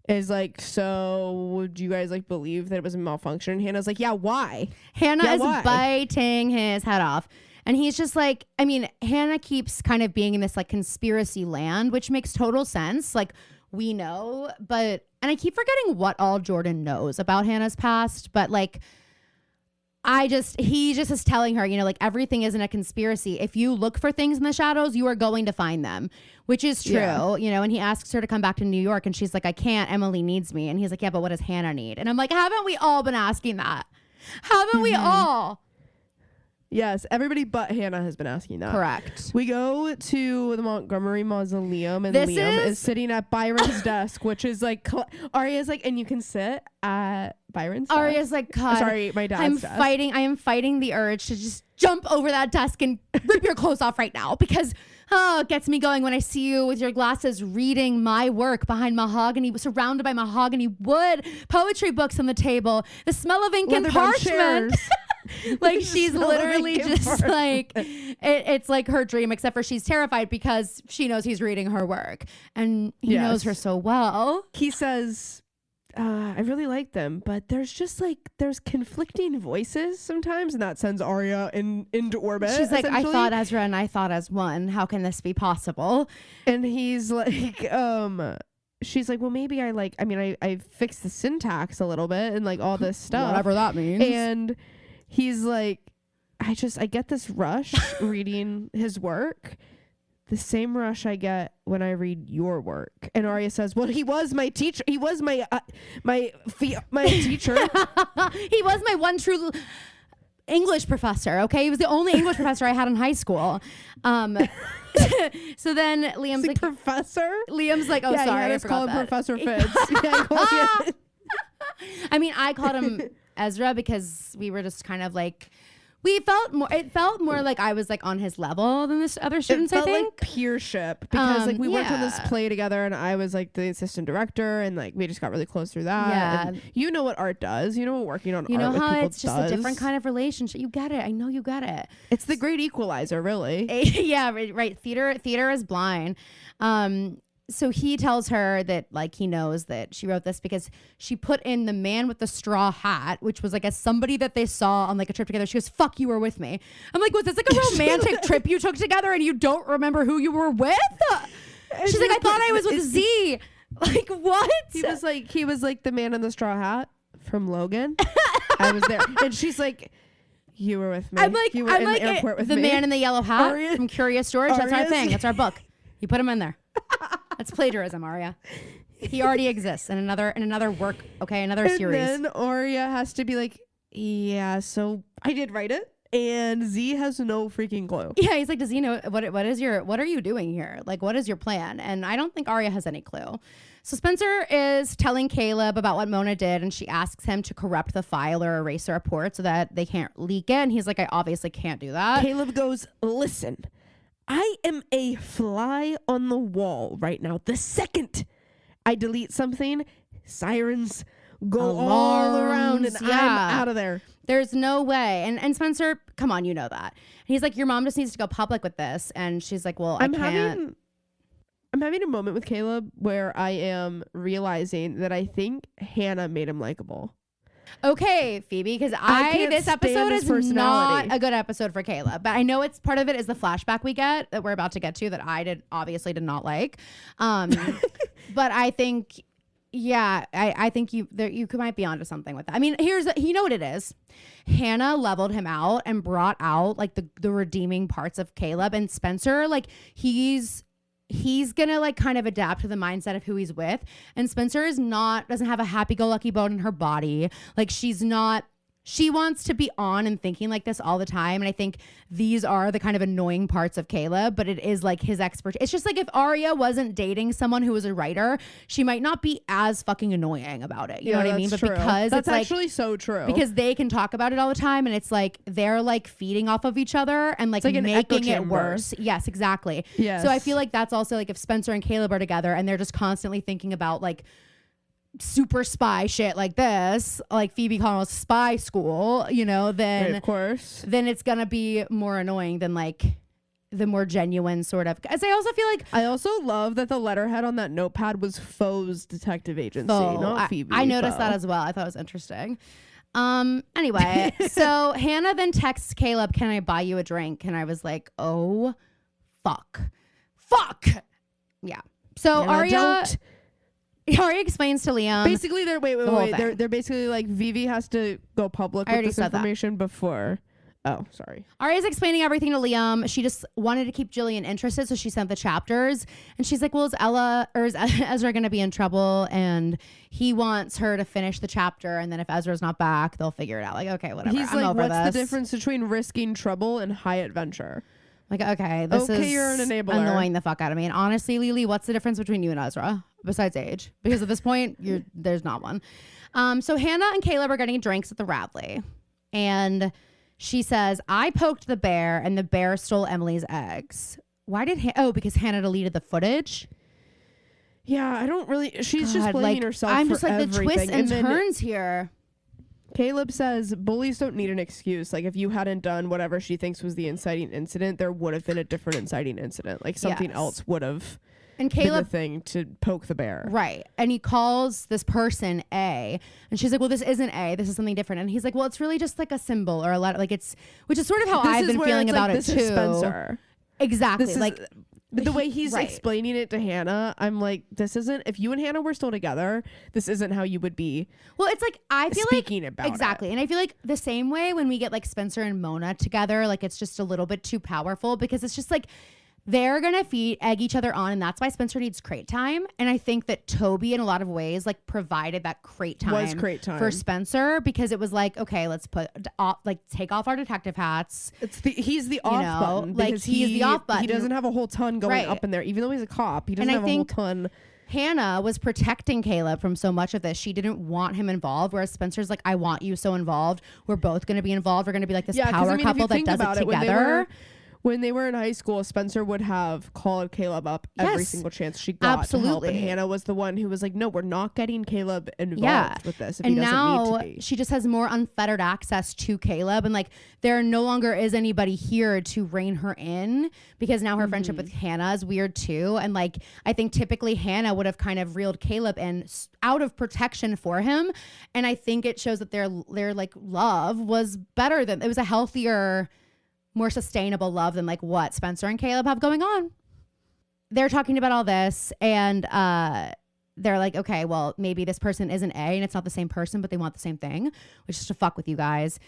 is like, "So would you guys like believe that it was a malfunction?" And Hannah's like, "Yeah, why?" Hannah is biting his head off. And he's just like, I mean, Hanna keeps kind of being in this like conspiracy land, which makes total sense. Like, we know, and I keep forgetting what all Jordan knows about Hannah's past, but like, he just is telling her, you know, like, everything isn't a conspiracy. If you look for things in the shadows, you are going to find them, which is true, you know. And he asks her to come back to New York, and she's like, "I can't. Emily needs me." And he's like, "Yeah, but what does Hanna need?" And I'm like, haven't we all been asking that? Haven't we all? Yes, everybody but Hanna has been asking that. Correct. We go to the Montgomery Mausoleum, and Liam is sitting at Byron's desk, which is like, Aria's like, "And you can sit at Byron's desk." Aria's like, "God, sorry, my dad's desk. I am fighting the urge to just jump over that desk and rip your clothes off right now, because it gets me going when I see you with your glasses reading my work behind mahogany, surrounded by mahogany wood, poetry books on the table, the smell of ink and parchment." Like, she's literally just like, it's like her dream, except for she's terrified because she knows he's reading her work, and he knows her so well. He says, I really like them, but there's just like there's conflicting voices sometimes, and that sends Aria into orbit. She's like, I thought Ezra and I thought as one. How can this be possible? And he's like, she's like, well, maybe I fixed the syntax a little bit and like all this stuff, whatever that means. And he's like, I get this rush reading his work. The same rush I get when I read your work. And Aria says, well, he was my teacher. He was my teacher. He was my one true English professor. Okay. He was the only English professor I had in high school. So then Liam's like, professor? Liam's like, oh, yeah, sorry. I I just call him that. Professor Fitz. I mean, I called him Ezra because we were just kind of like, it felt more like I was like on his level than this other students. It felt I think like peership because like we worked on this yeah. play together, and I was like the assistant director, and like we just got really close through that. Yeah, and you know what art does. You know what working on you know art with how people it's just a different kind of relationship. You get it. I know you get it. It's the great equalizer, really. Yeah, right. Theater is blind. So he tells her that like he knows that she wrote this because she put in the man with the straw hat, which was like somebody that they saw on like a trip together. She goes, fuck, you were with me. I'm like, was this like a romantic trip you took together and you don't remember who you were with? She's like, I thought I was with Z. Like, what? He was like the man in the straw hat from Logan. I was there. And she's like, you were with me. I'm like, you were in the airport with the me. man in the yellow hat from Curious George. That's our thing. That's our book. You put him in there. That's plagiarism, Aria. He already exists in another work, okay, another series. And then Aria has to be like, yeah, so I did write it, and Z has no freaking clue. Yeah, he's like, does he know what are you doing here? Like, what is your plan? And I don't think Aria has any clue. So Spencer is telling Caleb about what Mona did, and she asks him to corrupt the file or erase the report so that they can't leak it. And he's like, I obviously can't do that. Caleb goes, listen, I am a fly on the wall right now. The second I delete something, sirens go all around, and I'm out of there. There's no way. And Spencer, come on, you know that. And he's like, your mom just needs to go public with this. And she's like, well, I can't. I'm having a moment with Caleb where I am realizing that I think Hanna made him likable. Okay, Phoebe, because this episode is not a good episode for Caleb, but I know it's part of it is the flashback we get that we're about to get to that I obviously did not like. But I think, yeah, I think you might be onto something with that. I mean, you know what it is. Hanna leveled him out and brought out like the redeeming parts of Caleb, and Spencer, like he's gonna like kind of adapt to the mindset of who he's with, and Spencer doesn't have a happy-go-lucky bone in her body. Like she wants to be on and thinking like this all the time, and I think these are the kind of annoying parts of Caleb, but it is like his expertise. It's just like if Aria wasn't dating someone who was a writer, she might not be as fucking annoying about it. You know what I mean? But because that's it's actually like, so true. because they can talk about it all the time, and it's like they're like feeding off of each other and like making it worse. Yes, exactly. Yes. So I feel like that's also like if Spencer and Caleb are together and they're just constantly thinking about like super spy shit like this, like Phoebe Connell's spy school, you know, then of course, then it's gonna be more annoying than like the more genuine sort of. As I also feel like I also love that the letterhead on that notepad was Foe's detective agency, not Phoebe. I noticed that as well. I thought it was interesting. Anyway, so Hanna then texts Caleb, "Can I buy you a drink?" And I was like, "Oh, fuck." Yeah. So Aria explains to Liam. Basically, they're they're basically like Vivi has to go public with this information before. Oh, sorry. Aria's explaining everything to Liam. She just wanted to keep Jillian interested, so she sent the chapters. And she's like, well, is Ezra going to be in trouble? And he wants her to finish the chapter, and then if Ezra's not back, they'll figure it out. Like, okay, whatever. He's like, what's the difference between risking trouble and high adventure? Like, okay, this is you're an enabler. Annoying the fuck out of me. And honestly, LiLi, what's the difference between you and Ezra besides age? Because at this point, there's not one. So Hanna and Caleb are getting drinks at the Radley, and she says, I poked the bear and the bear stole Emily's eggs. Why did because Hanna deleted the footage? Yeah, I don't really. She's just blaming herself. I'm for just like everything. The twists and turns here. Caleb says bullies don't need an excuse. Like if you hadn't done whatever she thinks was the inciting incident, there would have been a different inciting incident. Like something else would have And been the Caleb, thing to poke the bear. right. And he calls this person A, and she's like, well, this isn't A, this is something different. And he's like, well, it's really just like a symbol or a letter. Like it's, which is sort of how I've been feeling about it too. Spencer. Exactly. This like the way he's explaining it to Hanna, I'm like, this isn't, if you and Hanna were still together, this isn't how you would be. Well, it's like, I feel speaking about exactly. it. And I feel like the same way when we get like Spencer and Mona together, like it's just a little bit too powerful because it's just like, they're going to egg each other on. And that's why Spencer needs crate time. And I think that Toby in a lot of ways like provided that crate time for Spencer because it was like, okay, let's take off our detective hats. He's the off button. Like he's the off button. He doesn't have a whole ton going up in there. Even though he's a cop, he doesn't have a whole ton. Hanna was protecting Caleb from so much of this. She didn't want him involved, whereas Spencer's like, I want you so involved. We're both going to be involved. We're going to be like this power couple that does it together. When they were in high school, Spencer would have called Caleb up every single chance she got to help. And Hanna was the one who was like, no, we're not getting Caleb involved with this if he doesn't need to be. She just has more unfettered access to Caleb. And like, there no longer is anybody here to rein her in because now her friendship with Hanna is weird too. And like, I think typically Hanna would have kind of reeled Caleb in out of protection for him. And I think it shows that their like love was better than, it was a healthier, more sustainable love than like what Spencer and Caleb have going on. They're talking about all this and they're like, okay, well, maybe this person isn't A and it's not the same person, but they want the same thing, which is to fuck with you guys.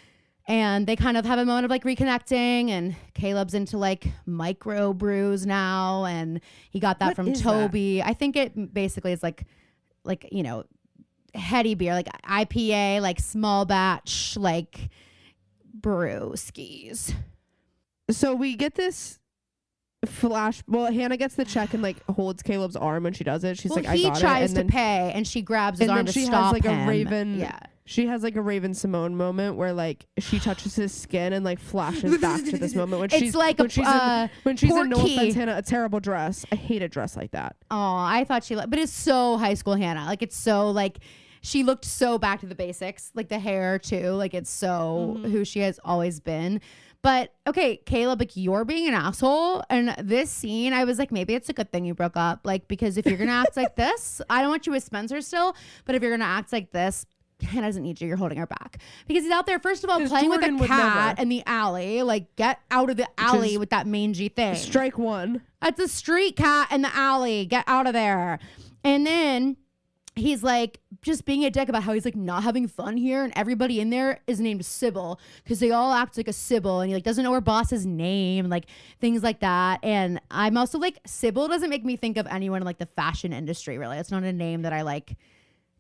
And they kind of have a moment of like reconnecting and Caleb's into like micro brews now. And he got that from Toby. I think it basically is like, you know, heady beer, like IPA, like small batch, like brew skis. So we get this flash. Well, Hanna gets the check and like holds Caleb's arm when she does it. She's like, I got it. He tries to pay and she grabs his arm to stop him. She has like a Raven Simone moment where like she touches his skin and like flashes back to this moment when she's like when she's in, no offense, Hanna, a terrible dress. I hate a dress like that. Oh, I thought but it's so high school Hanna. Like it's so like she looked so back to the basics, like the hair too. Like it's so who she has always been. But okay, Caleb, like you're being an asshole. And this scene, I was like, maybe it's a good thing you broke up. Like, because if you're going to act like this, I don't want you with Spencer still. But if you're going to act like this, Hanna doesn't need you. You're holding her back. Because he's out there, first of all, playing with a cat in the alley. Like, get out of the alley with that mangy thing. Strike one. That's a street cat in the alley. Get out of there. And then he's like just being a dick about how he's like not having fun here and everybody in there is named Sybil because they all act like a Sybil and he like doesn't know her boss's name, like things like that. And I'm also like, Sybil doesn't make me think of anyone in like the fashion industry really. It's not a name that I like.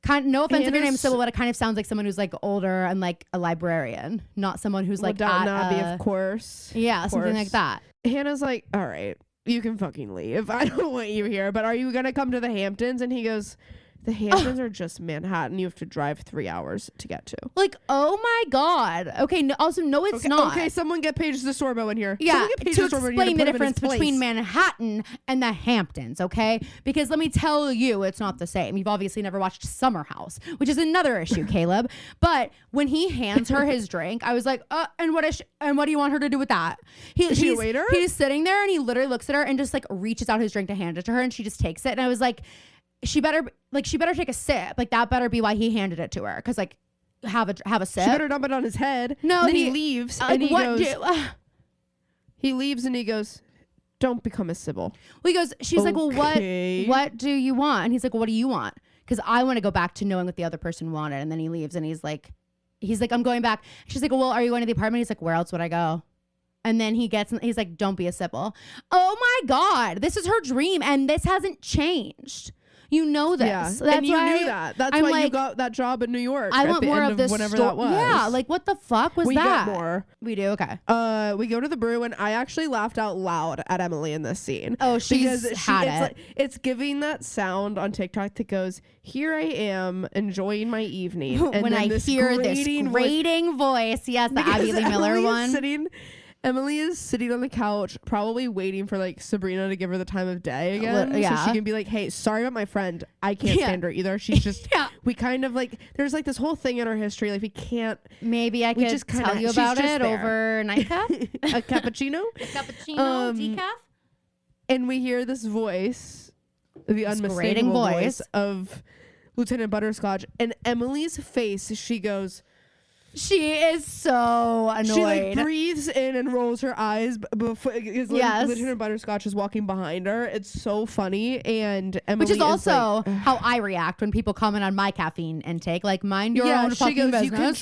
No offense if your name's Sybil, but it kind of sounds like someone who's like older and like a librarian, not someone who's like of course. Yeah, something like that. Hanna's like, all right, you can fucking leave. I don't want you here, but are you gonna come to the Hamptons? And he goes, the Hamptons are just Manhattan. You have to drive 3 hours to get to. Like, oh my God. Okay. No, also, no, it's not. Okay, someone get Paige Desorbo in here. Yeah, to explain the difference between Manhattan and the Hamptons, okay? Because let me tell you, it's not the same. You've obviously never watched Summer House, which is another issue, Caleb. But when he hands her his drink, I was like, and what do you want her to do with that? Is she a waiter? He's sitting there and he literally looks at her and just like reaches out his drink to hand it to her and she just takes it. And I was like, she better take a sip. Like that better be why he handed it to her. Cause like have a sip. She better dump it on his head. No, and then he leaves and he goes. He leaves and he goes, "Don't become a Sybil." Well, he goes. She's like, "Well, what do you want?" And he's like, "Well, what do you want?" Because I want to go back to knowing what the other person wanted. And then he leaves and he's like, "I'm going back." She's like, "Well, are you going to the apartment?" He's like, "Where else would I go?" And then he's like, "Don't be a Sybil." Oh my God, this is her dream, and this hasn't changed. You know this. Yeah. That's and you knew that. That's why you got that job in New York. I want more of this whenever that was. Yeah, like what the fuck was that? We get more. We do, okay. We go to the brew and I actually laughed out loud at Emily in this scene. Oh, it's giving that sound on TikTok that goes, "Here I am enjoying my evening." And when I hear this grating voice, yes, the Abby Lee Miller one. Emily is sitting on the couch, probably waiting for like Sabrina to give her the time of day again. So she can be like, "Hey, sorry about my friend. I can't stand her either. She's just, we kind of like, there's like this whole thing in our history. Like we can't. Maybe I could just tell you about it over nightcap? A cappuccino? A cappuccino, decaf? And we hear this voice the unmistakable voice. voice of Lieutenant Butterscotch. And Emily's face, she goes, she is so annoyed. she like breathes in and rolls her eyes before Lieutenant Butterscotch is walking behind her. It's so funny. And Emily which is also like, how I react when people comment on my caffeine intake. Like, mind your own fucking business.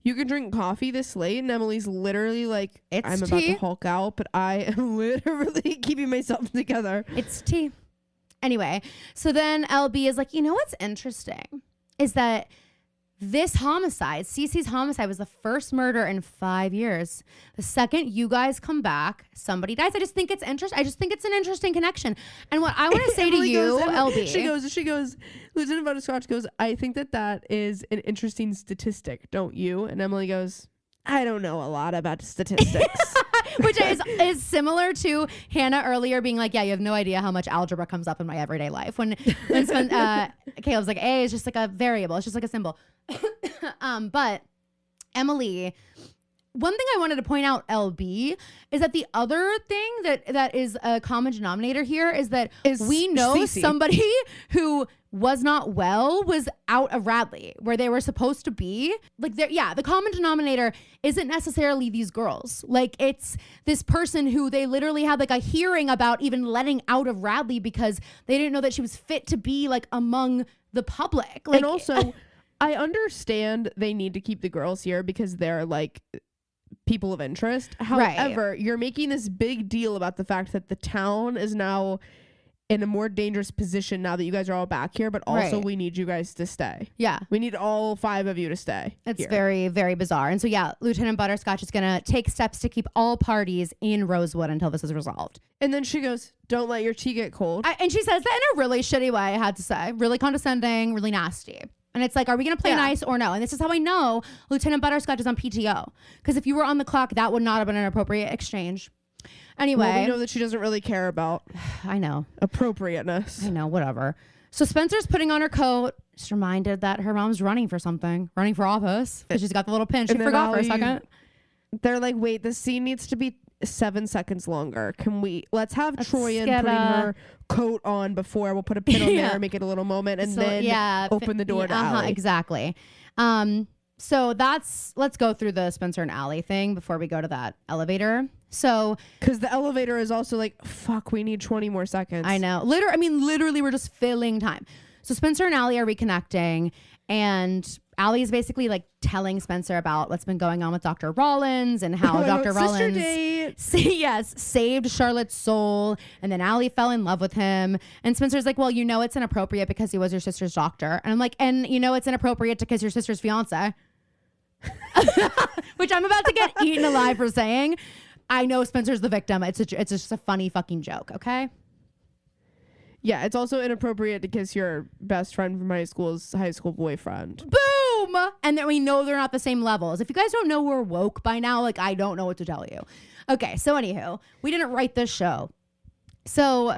You can drink coffee this late, and Emily's literally like, I'm tea. about to Hulk out, but I am literally keeping myself together. It's tea. Anyway, so then LB is like, you know what's interesting is that this homicide, Cece's homicide, was the first murder in 5 years. The second you guys come back, somebody dies. I just think it's interesting. I just think it's an interesting connection. And what I want to say to you, LB. She goes, Lieutenant Butterscotch goes, I think that is an interesting statistic, don't you? And Emily goes, I don't know a lot about statistics. Which is similar to Hanna earlier being like, yeah, you have no idea how much algebra comes up in my everyday life. When Caleb's like, A is just like a variable. It's just like a symbol. But Emily, one thing I wanted to point out, LB, is that the other thing that is a common denominator here is that we know Cece. somebody who was not well was out of Radley where they were supposed to be. Like, the common denominator isn't necessarily these girls. Like, it's this person who they literally had like a hearing about even letting out of Radley because they didn't know that she was fit to be like among the public. Like, and also, I understand they need to keep the girls here because they're like people of interest. However, you're making this big deal about the fact that the town is now in a more dangerous position now that you guys are all back here, but also we need you guys to stay. Yeah. We need all 5 of you to stay. It's here. very, very bizarre. And so, yeah, Lieutenant Butterscotch is going to take steps to keep all parties in Rosewood until this is resolved. And then she goes, don't let your tea get cold. And she says that in a really shitty way, I had to say. Really condescending, really nasty. And it's like, are we going to play nice or no? And this is how I know Lieutenant Butterscotch is on PTO. Because if you were on the clock, that would not have been an appropriate exchange. Anyway. Well, we know that she doesn't really care about I know. appropriateness. I know, whatever. So Spencer's putting on her coat. Just reminded that her mom's running for something. Running for office. Because she's got the little pin. She forgot for a second. They're like, wait, the scene needs to be 7 seconds longer. Let's have Troyan putting her coat on before. We'll put a pin on there, make it a little moment, and then open the door to Allie. Exactly. So let's go through the Spencer and Allie thing before we go to that elevator. So, because the elevator is also like, fuck, we need 20 more seconds. I know. Literally, we're just filling time. So Spencer and Allie are reconnecting, and Allie is basically like telling Spencer about what's been going on with Dr. Rollins and how Dr. Rollins saved Charlotte's soul, and then Allie fell in love with him. And Spencer's like, well, you know it's inappropriate because he was your sister's doctor. And I'm like, and you know it's inappropriate because your sister's fiance. Which I'm about to get eaten alive for saying. I know Spencer's the victim. It's just a funny fucking joke, okay? Yeah, it's also inappropriate because your best friend from high school's high school boyfriend. Boom! And then we know they're not the same levels. If you guys don't know we're woke by now, like, I don't know what to tell you. Okay, so anywho, we didn't write this show. So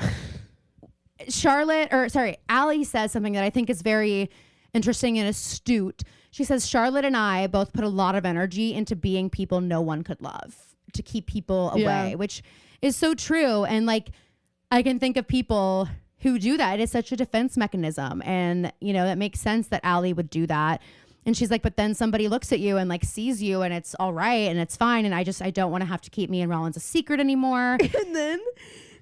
Allie says something that I think is very interesting and astute. She says, Charlotte and I both put a lot of energy into being people no one could love, to keep people away, which is so true. And like, I can think of people who do that. It is such a defense mechanism. And, you know, that makes sense that Allie would do that. And she's like, but then somebody looks at you and like sees you and it's all right and it's fine. And I don't want to have to keep me and Rollins a secret anymore. And then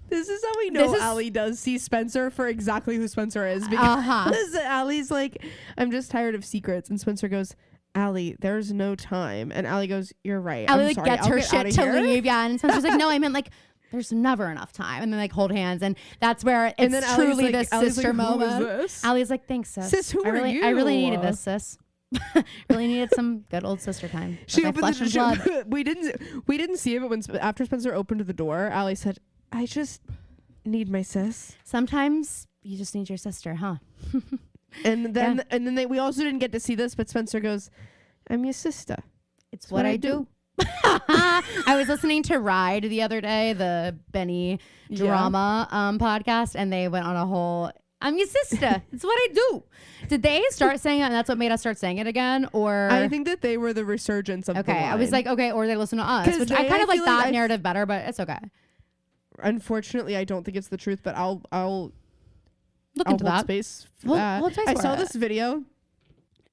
this is how we know Allie does see Spencer for exactly who Spencer is. Because Allie's like, I'm just tired of secrets. And Spencer goes, Allie, there's no time. And Allie goes, you're right. Allie like gets her shit to leave. Yeah. And Spencer's like, no, I meant like, there's never enough time. And then like hold hands. And that's where it's truly like, this sister moment. Allie's like, thanks, sis. Sis, who are you? I really needed this, sis. Really needed some good old sister time. She opened the door. We didn't see it, but when after Spencer opened the door, Allie said, I just need my sis. Sometimes you just need your sister, huh? And then we also didn't get to see this, but Spencer goes, I'm your sister. It's what I do. I was listening to Ride the other day, the Benny drama podcast, and they went on a whole, I'm your sister. It's what I do. Did they start saying it and that's what made us start saying it again? Or I think that they were the resurgence of the line. I was like, okay, or they listen to us. Which I kind of like that narrative better, but it's okay. Unfortunately, I don't think it's the truth, but I'll Look into hold that. space. Hold space I for saw it. this video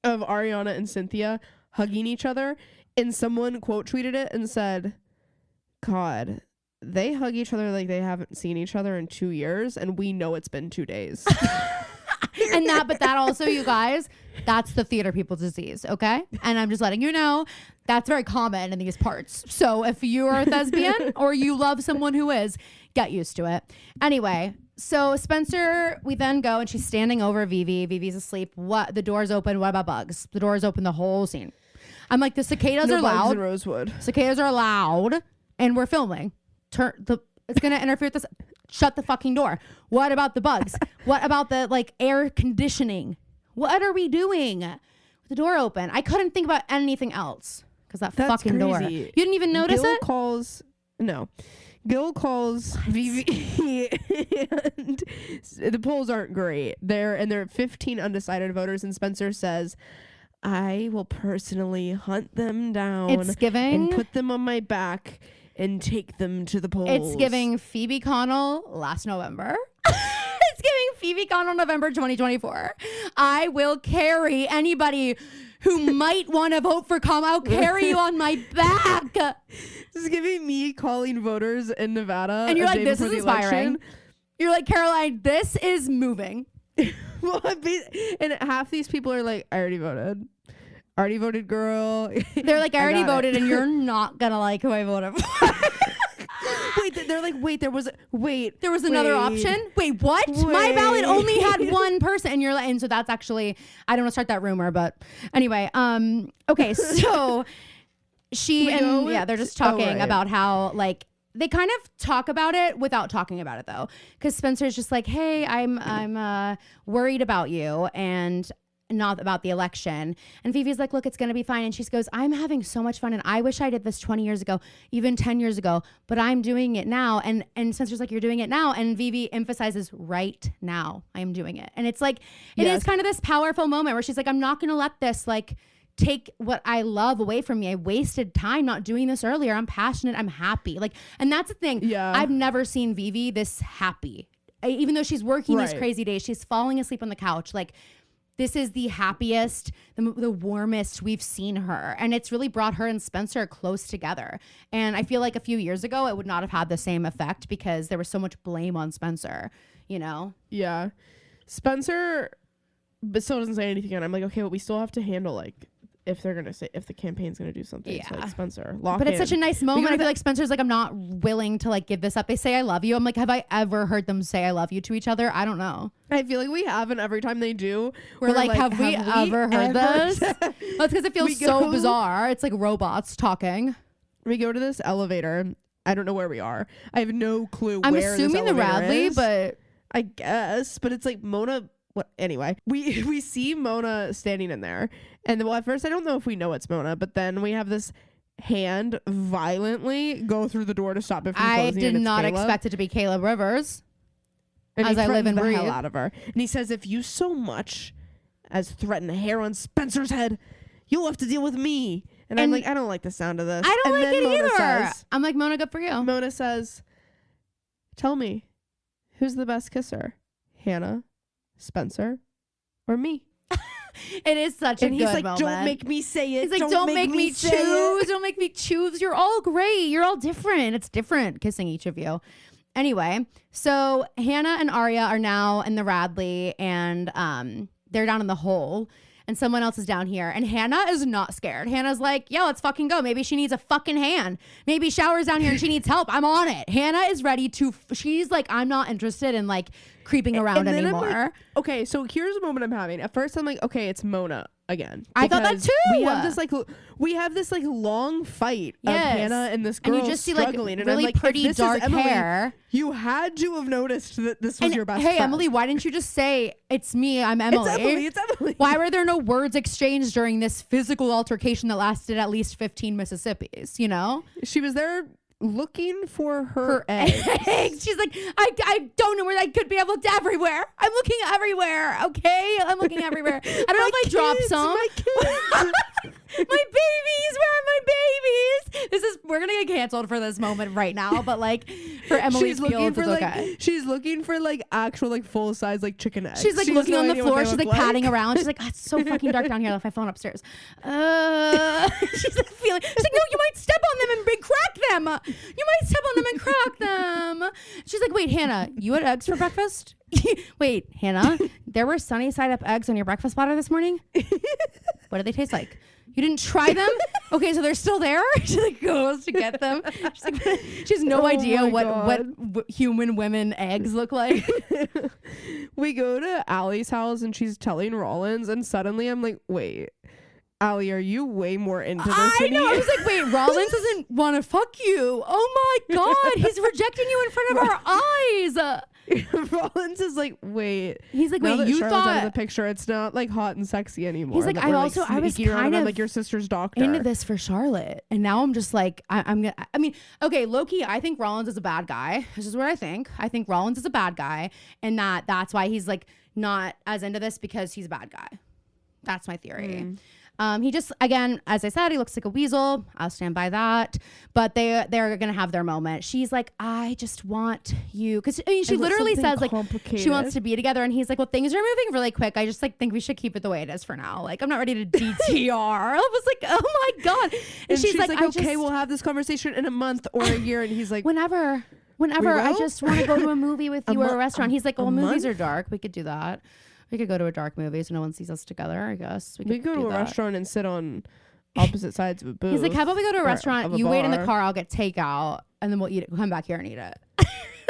of Ariana and Cynthia hugging each other, and someone quote tweeted it and said, God, they hug each other like they haven't seen each other in 2 years, and we know it's been 2 days. But that also, you guys, that's the theater people's disease, okay? And I'm just letting you know that's very common in these parts. So if you're a thespian or you love someone who is, get used to it. Anyway, so Spencer, we then go and she's standing over Vivi. Vivi's asleep. What? The door's open. What about bugs? The door's open the whole scene. I'm like, the cicadas are bugs loud. in Rosewood. Cicadas are loud, and we're filming. It's gonna interfere with this. Shut the fucking door. What about the bugs? What about the air conditioning? What are we doing with the door open? I couldn't think about anything else because that's fucking crazy. Door. You didn't even notice Gil it? Gil calls Vivi, and the polls aren't great. There are 15 undecided voters, and Spencer says, I will personally hunt them down. It's giving. And put them on my back and take them to the polls. It's giving Phoebe Connell last November. It's giving Phoebe Connell November 2024. I will carry anybody who might want to vote for Kamala. I'll carry you on my back. This is giving me calling voters in Nevada. And you're like, this is inspiring. Election. You're like, Caroline, this is moving. Well, and half these people are like, I already voted. Already voted, girl. They're like, I already voted, and you're not gonna like who I voted for. They're like, there was another option. Wait, what? My ballot only had one person, and you're like, and so that's actually, I don't want to start that rumor, but anyway, okay, so they're just talking about how they kind of talk about it without talking about it though, because Spencer's just like, hey, I'm worried about you and not about the election. And Vivi's like, look, it's going to be fine. And she goes, I'm having so much fun. And I wish I did this 20 years ago, even 10 years ago, but I'm doing it now. And Spencer's like, you're doing it now. And Vivi emphasizes right now I am doing it. And it's like, it is kind of this powerful moment where she's like, I'm not going to let this take what I love away from me. I wasted time not doing this earlier. I'm passionate. I'm happy. And that's the thing. Yeah. I've never seen Vivi this happy. Even though she's working these crazy days, she's falling asleep on the couch. This is the happiest, the warmest we've seen her. And it's really brought her and Spencer close together. And I feel like a few years ago, it would not have had the same effect because there was so much blame on Spencer, you know? Yeah. Spencer, but still doesn't say anything. And I'm like, okay, but we still have to handle if they're going to say, if the campaign's going to do something. Yeah. So Spencer, lock in. It's such a nice moment. I feel like Spencer's like, I'm not willing to give this up. They say I love you. I'm like, have I ever heard them say I love you to each other? I don't know. I feel like we have, and every time they do, we're like, have we ever heard this? That's because it feels so bizarre. It's like robots talking. We go to this elevator. I don't know where we are. I have no clue I'm where assuming this the Radley, is. but I guess. But it's like Mona. What? Anyway, we see Mona standing in there, and at first I don't know if we know it's Mona, but then we have this hand violently go through the door to stop it from closing. I did not expect it to be Caleb Rivers. And as I live and breathe. Hell out of her. And he says, if you so much as threaten the hair on Spencer's head, you'll have to deal with me. And I'm like, I don't like the sound of this. I don't like it Mona either. Says, I'm like, Mona, good for you. Mona says, tell me, who's the best kisser? Hanna, Spencer, or me? It is such a good moment. And he's like, don't make me say it. He's like, don't make me choose. Don't make me choose. You're all great. You're all different. It's different kissing each of you. Anyway, so Hanna and Aria are now in the Radley, and they're down in the hole, and someone else is down here. And Hanna is not scared. Hannah's like, yeah, let's fucking go. Maybe she needs a fucking hand. Maybe Shower's down here and she needs help. I'm on it. Hanna is ready to. She's like, I'm not interested in creeping around anymore. Like, okay, so here's a moment I'm having. At first, I'm like, okay, it's Mona again. I thought that too. We have this long fight of Hanna and this girl, and you just struggling, see really pretty dark hair. You had to have noticed that this was your best friend. Emily, why didn't you just say it's me? I'm Emily. It's Emily. Why were there no words exchanged during this physical altercation that lasted at least 15 Mississippis? You know, she was there looking for her eggs. She's like, I don't know where I could be able to everywhere. I'm looking everywhere. Okay, I'm looking everywhere. I don't know if I dropped some. My kids. My babies, where are my babies? This is We're gonna get canceled for this moment right now, but like for Emily Fields, it's okay. She's looking for like actual like full size like chicken eggs. She's like looking on the floor. She's like patting around. She's like, oh, it's so fucking dark down here. If I phone upstairs, she's like feeling. She's like, no, you might step on them and crack them. You might step on them and crack them. She's like, wait, Hannah, you had eggs for breakfast? Wait, Hannah, there were sunny side up eggs on your breakfast platter this morning. What did they taste like? You didn't try them? Okay, so they're still there? She like goes to get them. She's like, she has no idea what human women eggs look like. We go to Allie's house and she's telling Rollins, and suddenly I'm like, wait, Allie, are you way more into this? I know. I was like, wait, Rollins doesn't want to fuck you. Oh my God, he's rejecting you in front of our eyes. Rollins is like, wait. He's like, now wait, that you Charlotte's thought out of the picture, it's not like hot and sexy anymore. He's like, I was kind of like your sister's doctor into this for Charlotte, and now I'm just like, I'm gonna. I mean, okay, low-key, I think Rollins is a bad guy. This is what I think. I think Rollins is a bad guy, and that's why he's like not as into this, because he's a bad guy. That's my theory. He just, again, as I said, he looks like a weasel. I'll stand by that. But they're gonna have their moment. She's like, I just want you, because I mean, she literally says like she wants to be together, and he's like, well, things are moving really quick. I just like think we should keep it the way it is for now. Like, I'm not ready to DTR. I was like, oh my God. And she's like, okay, we'll have this conversation in a month or a year. And he's like, whenever. I just want to go to a movie with you or a restaurant. He's like, well, movies are dark. We could do that. We could go to a dark movie so no one sees us together, I guess. We could go to a restaurant and sit on opposite sides of a booth. He's like, how about we go to a restaurant, you wait in the car, I'll get takeout, and then we'll eat it. We'll come back here and eat it.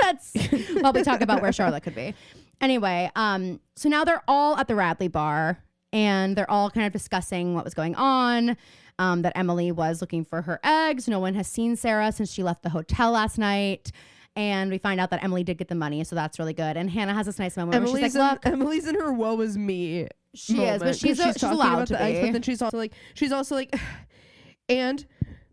That's while we talk about where Charlotte could be. Anyway, so now they're all at the Radley bar, and they're all kind of discussing what was going on, that Emily was looking for her eggs. No one has seen Sarah since she left the hotel last night. And we find out that Emily did get the money, so that's really good. And Hannah has this nice moment where she's like, look, Emily's in her woe is me. She moment, is, but she's allowed to be. Eggs, but then she's also like, and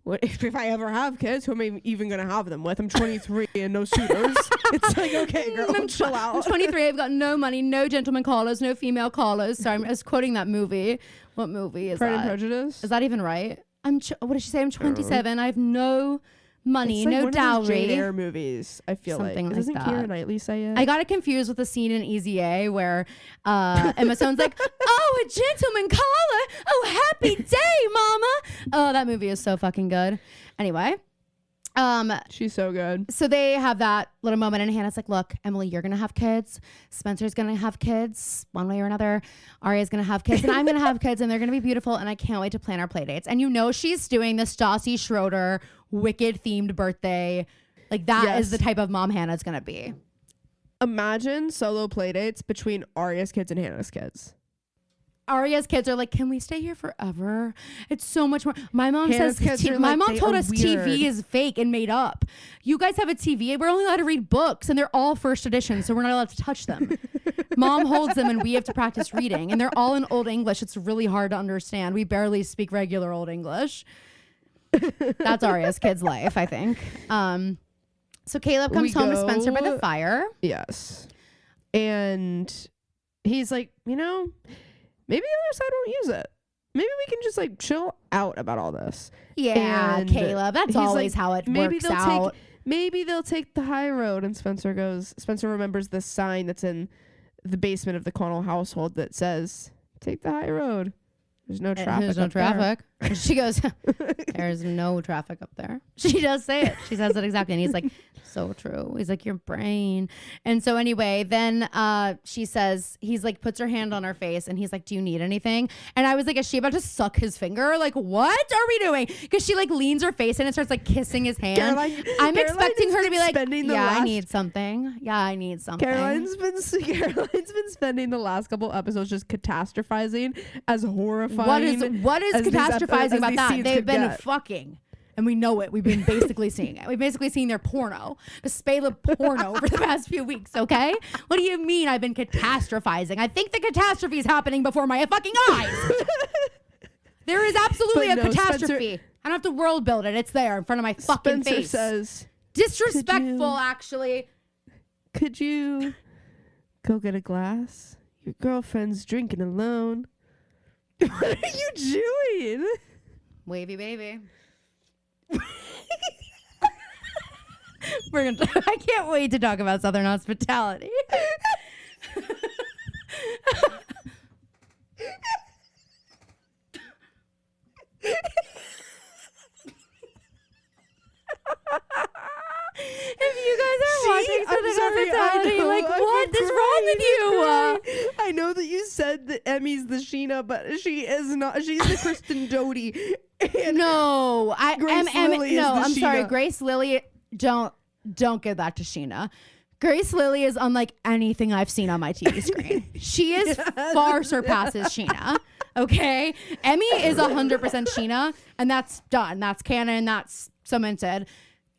what if I ever have kids, who am I even gonna have them with? I'm 23 and no suitors. It's like, okay, girl, chill out. I'm 23. I've got no money, no gentleman callers, no female callers. Sorry, I was quoting that movie. What movie is Pride that? and Prejudice. Is that even right? What did she say? I'm 27. I have no money, it's like no one dowry. Of those Jane Eyre movies, I feel something like. Doesn't like Keira Knightley say it? I got it confused with the scene in Easy A where Emma Stone's like, oh, a gentleman caller. Oh, happy day, mama. Oh, that movie is so fucking good. Anyway. She's so good. So they have that little moment, and Hannah's like, look, Emily, you're gonna have kids. Spencer's gonna have kids one way or another. Aria's gonna have kids, and I'm gonna have kids, and they're gonna be beautiful, and I can't wait to plan our play dates. And you know she's doing the Stassi Schroeder Wicked themed birthday. Like that is the type of mom Hannah's gonna be. Imagine solo play dates between Aria's kids and Hannah's kids. Aria's kids are like, can we stay here forever? It's so much more. My mom Hannah's says, my mom told us weird. TV is fake and made up. You guys have a TV. We're only allowed to read books, and they're all first edition, so we're not allowed to touch them. Mom holds them, and we have to practice reading, and they're all in Old English. It's really hard to understand. We barely speak regular Old English. That's Aria's kid's life, I think. So Caleb comes home to Spencer by the fire. Yes. And he's like, maybe the other side won't use it. Maybe we can just like chill out about all this. Yeah, and Caleb, that's always like, how it works out. Maybe they'll take the high road. And Spencer remembers this sign that's in the basement of the Connell household that says, take the high road. There's no traffic. There's no traffic. She goes, there's no traffic up there. She does say it. She says it exactly. And he's like, so true. He's like, your brain. And so anyway, then she says, he's like, puts her hand on her face and he's like, do you need anything? And I was like, is she about to suck his finger? Like, what are we doing? Because she like leans her face in and starts like kissing his hand. I'm expecting her to be like, I need something. Yeah, I need something. Caroline's been spending the last couple episodes just catastrophizing as horrifying. What is catastrophizing about that? They've been fucking. And we know it. We've been basically seeing it. We've basically seen their porno. The Spaleb porno for the past few weeks, okay? What do you mean I've been catastrophizing? I think the catastrophe is happening before my fucking eyes. There is absolutely a catastrophe. Spencer, I don't have to world build it. It's there in front of my fucking face. Spencer says... Disrespectful, actually. Could you go get a glass? Your girlfriend's drinking alone. What are you doing? Wavy baby. I can't wait to talk about Southern hospitality. If you guys are watching Southern hospitality, like, what is wrong with you? I know that you said that Emmy's the Sheena, but she is not. She's the Kristen Doty. No, I'm sorry, Sheena. Grace Lily. Don't give that to Sheena. Grace Lily is unlike anything I've seen on my TV screen. She is far surpasses Sheena. Okay, Emmy is 100% Sheena, and that's done. That's canon. That's cemented.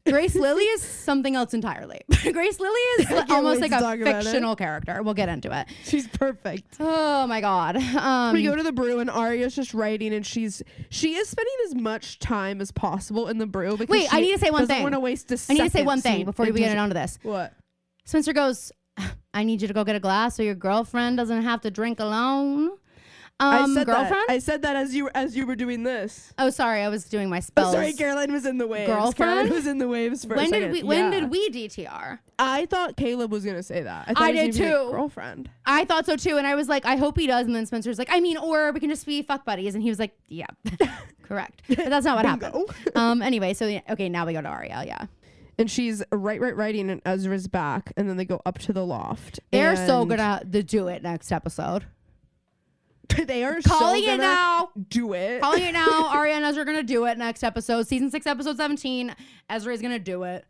Grace Lily is something else entirely. Grace Lily is almost like a fictional character. We'll get into it. She's perfect. Oh my god. We go to the brew and Aria's just writing, and she is spending as much time as possible in the brew. Because wait, I need to say one thing. Want to waste a I need to say one thing before we get onto this. What? Spencer goes, I need you to go get a glass so your girlfriend doesn't have to drink alone. Girlfriend? I said that as you were doing this. Oh, sorry, I was doing my spells. Oh, sorry, Caroline was in the waves. Girlfriend? Caroline was in the waves for a second. When did we DTR? I thought Caleb was gonna say that. I did too. Girlfriend. I thought so too, and I was like, I hope he does. And then Spencer's like, I mean, or we can just be fuck buddies. And he was like, yeah, correct. But that's not what happened. Anyway, so okay, now we go to Aria. Yeah. And she's writing, and Ezra's back, and then they go up to the loft. They're so gonna do it next episode. They are calling so it now. Do it. Calling it now. Aria and Ezra are gonna do it next episode. Season 6, episode 17. Ezra is gonna do it.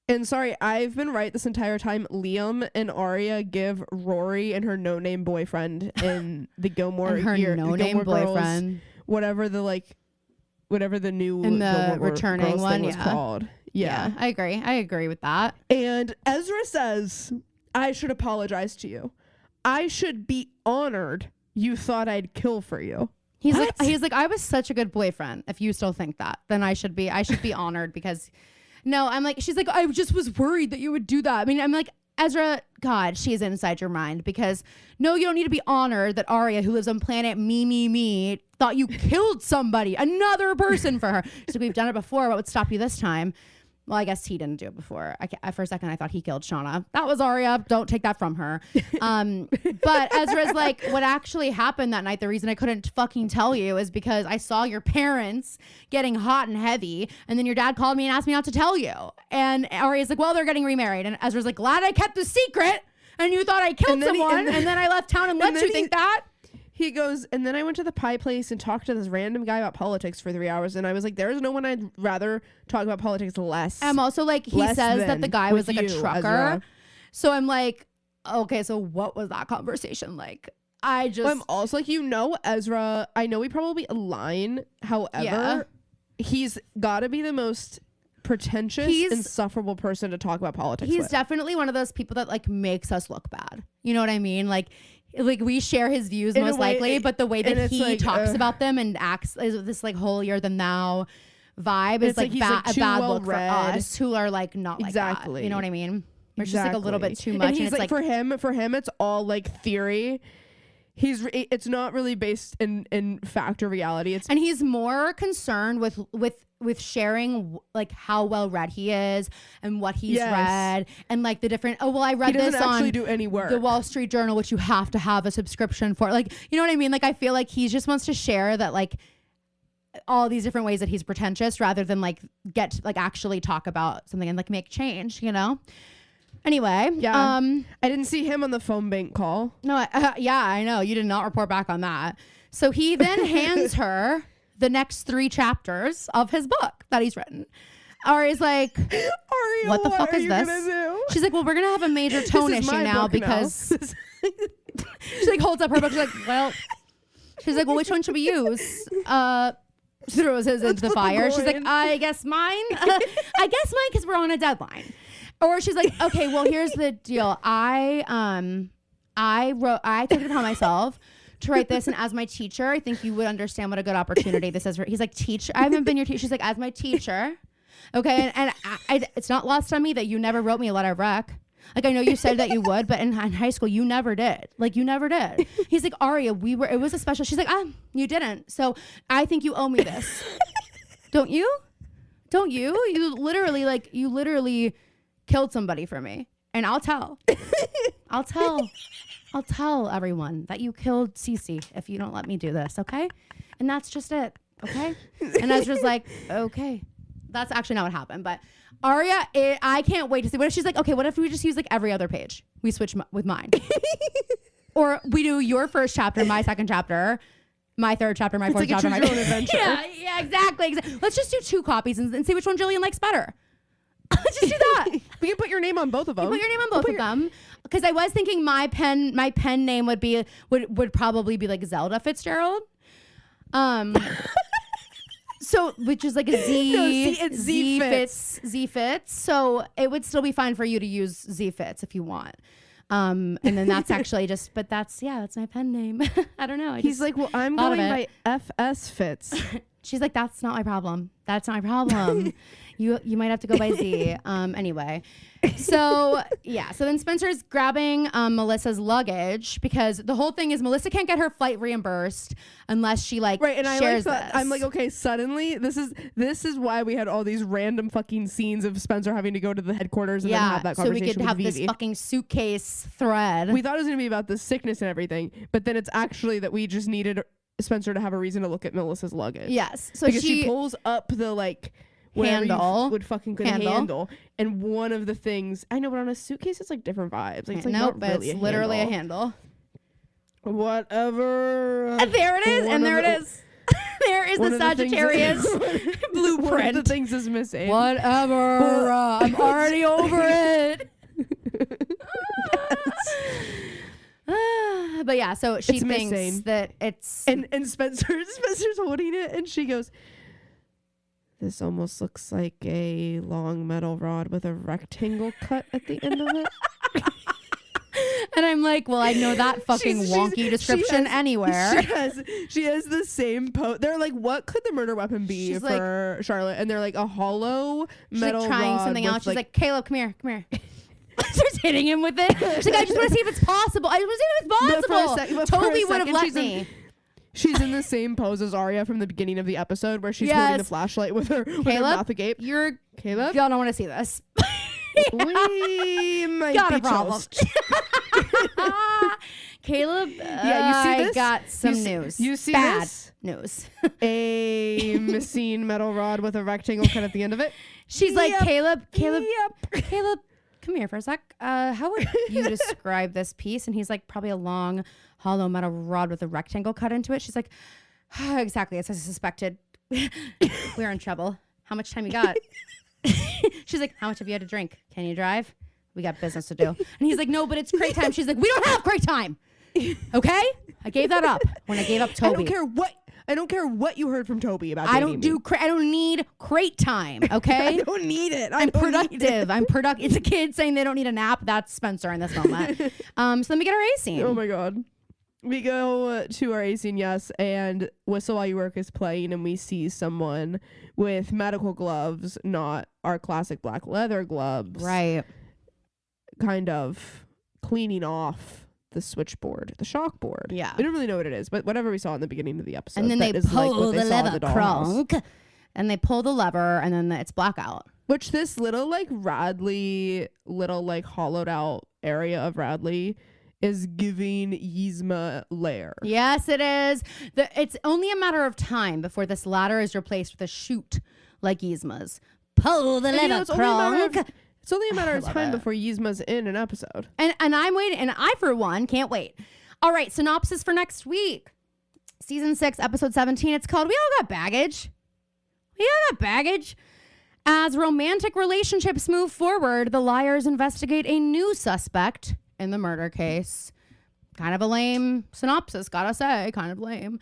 And sorry, I've been right this entire time. Liam and Aria give Rory and her no-name boyfriend in the Gilmore and her no-name boyfriend, whatever the new and the Gilmore returning Girls one thing was called. Yeah, I agree with that. And Ezra says, I should apologize to you. I should be honored you thought I'd kill for you. He's like, I was such a good boyfriend. If you still think that, then I should be honored because no, I'm like, she's like, I just was worried that you would do that. I mean, I'm like, Ezra, God, she's inside your mind because no, you don't need to be honored that Aria, who lives on planet me, thought you killed somebody, another person for her. She's like, we've done it before. What would stop you this time? Well, I guess he didn't do it before. For a second, I thought he killed Shauna. That was Aria. Don't take that from her. But Ezra's like, what actually happened that night, the reason I couldn't fucking tell you is because I saw your parents getting hot and heavy. And then your dad called me and asked me not to tell you. And Aria's like, well, they're getting remarried. And Ezra's like, glad I kept the secret. And you thought I killed someone. And then I left town and let you think that. He goes, and then I went to the pie place and talked to this random guy about politics for 3 hours. And I was like, there's no one I'd rather talk about politics less. I'm also like, he says that the guy was like a trucker. Ezra. So I'm like, okay, so what was that conversation like? I'm also like, Ezra, I know we probably align. However, he's got to be the most pretentious, insufferable person to talk about politics He's with. Definitely one of those people that like makes us look bad. You know what I mean? Like we share his views most likely, but the way that he talks about them and acts is this like holier than thou vibe is like, a bad look for us who are like not like that. You know what I mean? We're just like a little bit too much. And he's like for him, it's all like theory. It's not really based in fact or reality. And he's more concerned with sharing like how well read he is and what he's read and like the different I read this on do any work. The Wall Street Journal, which you have to have a subscription for, like, you know what I mean? Like I feel like he just wants to share that like all these different ways that he's pretentious rather than like get to, like actually talk about something and like make change, you know? Anyway, I didn't see him on the phone bank call. No, I know you did not report back on that. So he then hands her the next 3 chapters of his book that he's written. Aria's like, Aria, what the fuck is this? She's like, well, we're gonna have a major tone issue now because she like holds up her book. She's like, well, which one should we use? Throws his into the fire. She's like, I guess mine. I guess mine because we're on a deadline. Or she's like, okay, well, here's the deal. I took it upon myself to write this, and as my teacher, I think you would understand what a good opportunity this is. He's like, teacher, I haven't been your teacher. She's like, as my teacher, okay, and I, it's not lost on me that you never wrote me a letter of rec. Like, I know you said that you would, but in high school, you never did. Like, you never did. He's like, Aria, it was a special. She's like, you didn't. So I think you owe me this. Don't you? You literally killed somebody for me. And I'll tell. I'll tell everyone that you killed Cece if you don't let me do this, okay? And that's just it, okay? And I was just like, okay. That's actually not what happened. But Aria, I can't wait to see. What if she's like, okay, what if we just use like every other page? We switch with mine. Or we do your first chapter, my second chapter, my third chapter, my fourth chapter. My own adventure. Yeah, exactly. Let's just do 2 copies and see which one Jillian likes better. Let's just do that. We can put your name on both of them. You put your name on both of them. Because I was thinking my pen name would probably be like Zelda Fitzgerald. So which is like a Z. No, see, it's Z Fitz. So it would still be fine for you to use Z Fitz if you want. And then that's actually that's my pen name. I don't know. He's like, well, I'm going by FS Fitz. She's like, that's not my problem. That's not my problem. You might have to go by Z. Anyway. So yeah. So then Spencer's grabbing Melissa's luggage because the whole thing is Melissa can't get her flight reimbursed unless she like right. And shares I like this. I'm like, okay, suddenly this is why we had all these random fucking scenes of Spencer having to go to the headquarters and then have that conversation. So we could have Vivi. this fucking suitcase thread. We thought it was gonna be about the sickness and everything, but then it's actually that we just needed Spencer to have a reason to look at Melissa's luggage. Yes. So because she pulls up the like handle would fucking could handle, and one of the things I know, but on a suitcase it's like different vibes. Like, it's like nope, not really it's literally a handle. Whatever. And there it is, and there it is. There is the Sagittarius blueprint. One of the things is missing. Whatever. I'm already over it. But yeah, so she thinks missing. That it's and Spencer's holding it, and she goes, "This almost looks like a long metal rod with a rectangle cut at the end of it." And I'm like, well, I know that fucking wonky description anywhere. She has the same pose. They're like, what could the murder weapon be for Charlotte? And they're like, a hollow metal like trying rod something else. She's like, Caleb, come here. Starts hitting him with it. She's like, I just want to see if it's possible. I just want to see if it's possible. Toby would have let me. She's in the same pose as Aria from the beginning of the episode where she's holding the flashlight with her mouth agape. Caleb? Y'all don't want to see this. We might got be a problem. Caleb, you see this? I got some news. You see bad this? News. A missing metal rod with a rectangle cut at the end of it. She's like, Caleb, come here for a sec. How would you describe this piece? And he's like, probably a long, hollow metal rod with a rectangle cut into it. She's like, exactly, as I suspected. We're in trouble. How much time you got? She's like, how much have you had to drink? Can you drive? We got business to do. And he's like, no, but it's crate time. She's like, we don't have crate time. Okay? I gave that up when I gave up Toby. I don't care what you heard from Toby about I don't need crate time, okay? I don't need it. I'm productive. It's a kid saying they don't need a nap. That's Spencer in this moment. So then we get our A scene. Oh my God. We go to our A scene, yes, and Whistle While You Work is playing, and we see someone with medical gloves, not our classic black leather gloves. Right. Kind of cleaning off the switchboard, the shock board. Yeah. We don't really know what it is, but whatever we saw in the beginning of the episode. And then they pull the lever crunk, and they pull the lever, and then it's blackout. Which this little hollowed out area of Radley is giving Yzma lair. Yes, it is. It's only a matter of time before this ladder is replaced with a chute like Yzma's. Pull the lever crunk. It's only a matter of time before Yzma's in an episode. And I'm waiting, and I, for one, can't wait. All right, synopsis for next week. Season 6, episode 17. It's called We All Got Baggage. As romantic relationships move forward, the liars investigate a new suspect in the murder case. Kind of a lame synopsis, gotta say. Kind of lame.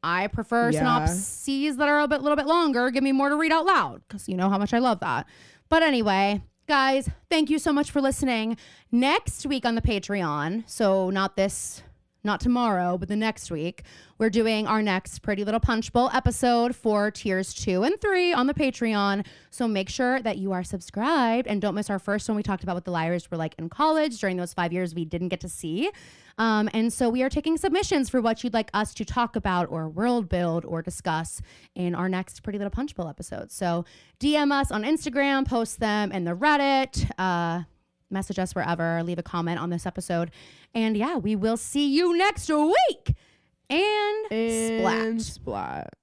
I prefer synopses that are a little bit longer. Give me more to read out loud, because you know how much I love that. But anyway, guys, thank you so much for listening. Next week on the Patreon, so not this not tomorrow, but the next week, we're doing our next Pretty Little Punch Bowl episode for tiers 2 and 3 on the Patreon. So make sure that you are subscribed and don't miss our first one. We talked about what the liars were like in college during those 5 years we didn't get to see. And so we are taking submissions for what you'd like us to talk about or world build or discuss in our next Pretty Little Punch Bowl episode. So DM us on Instagram, post them in the Reddit, message us wherever, leave a comment on this episode. And yeah, we will see you next week. And splat. Splat.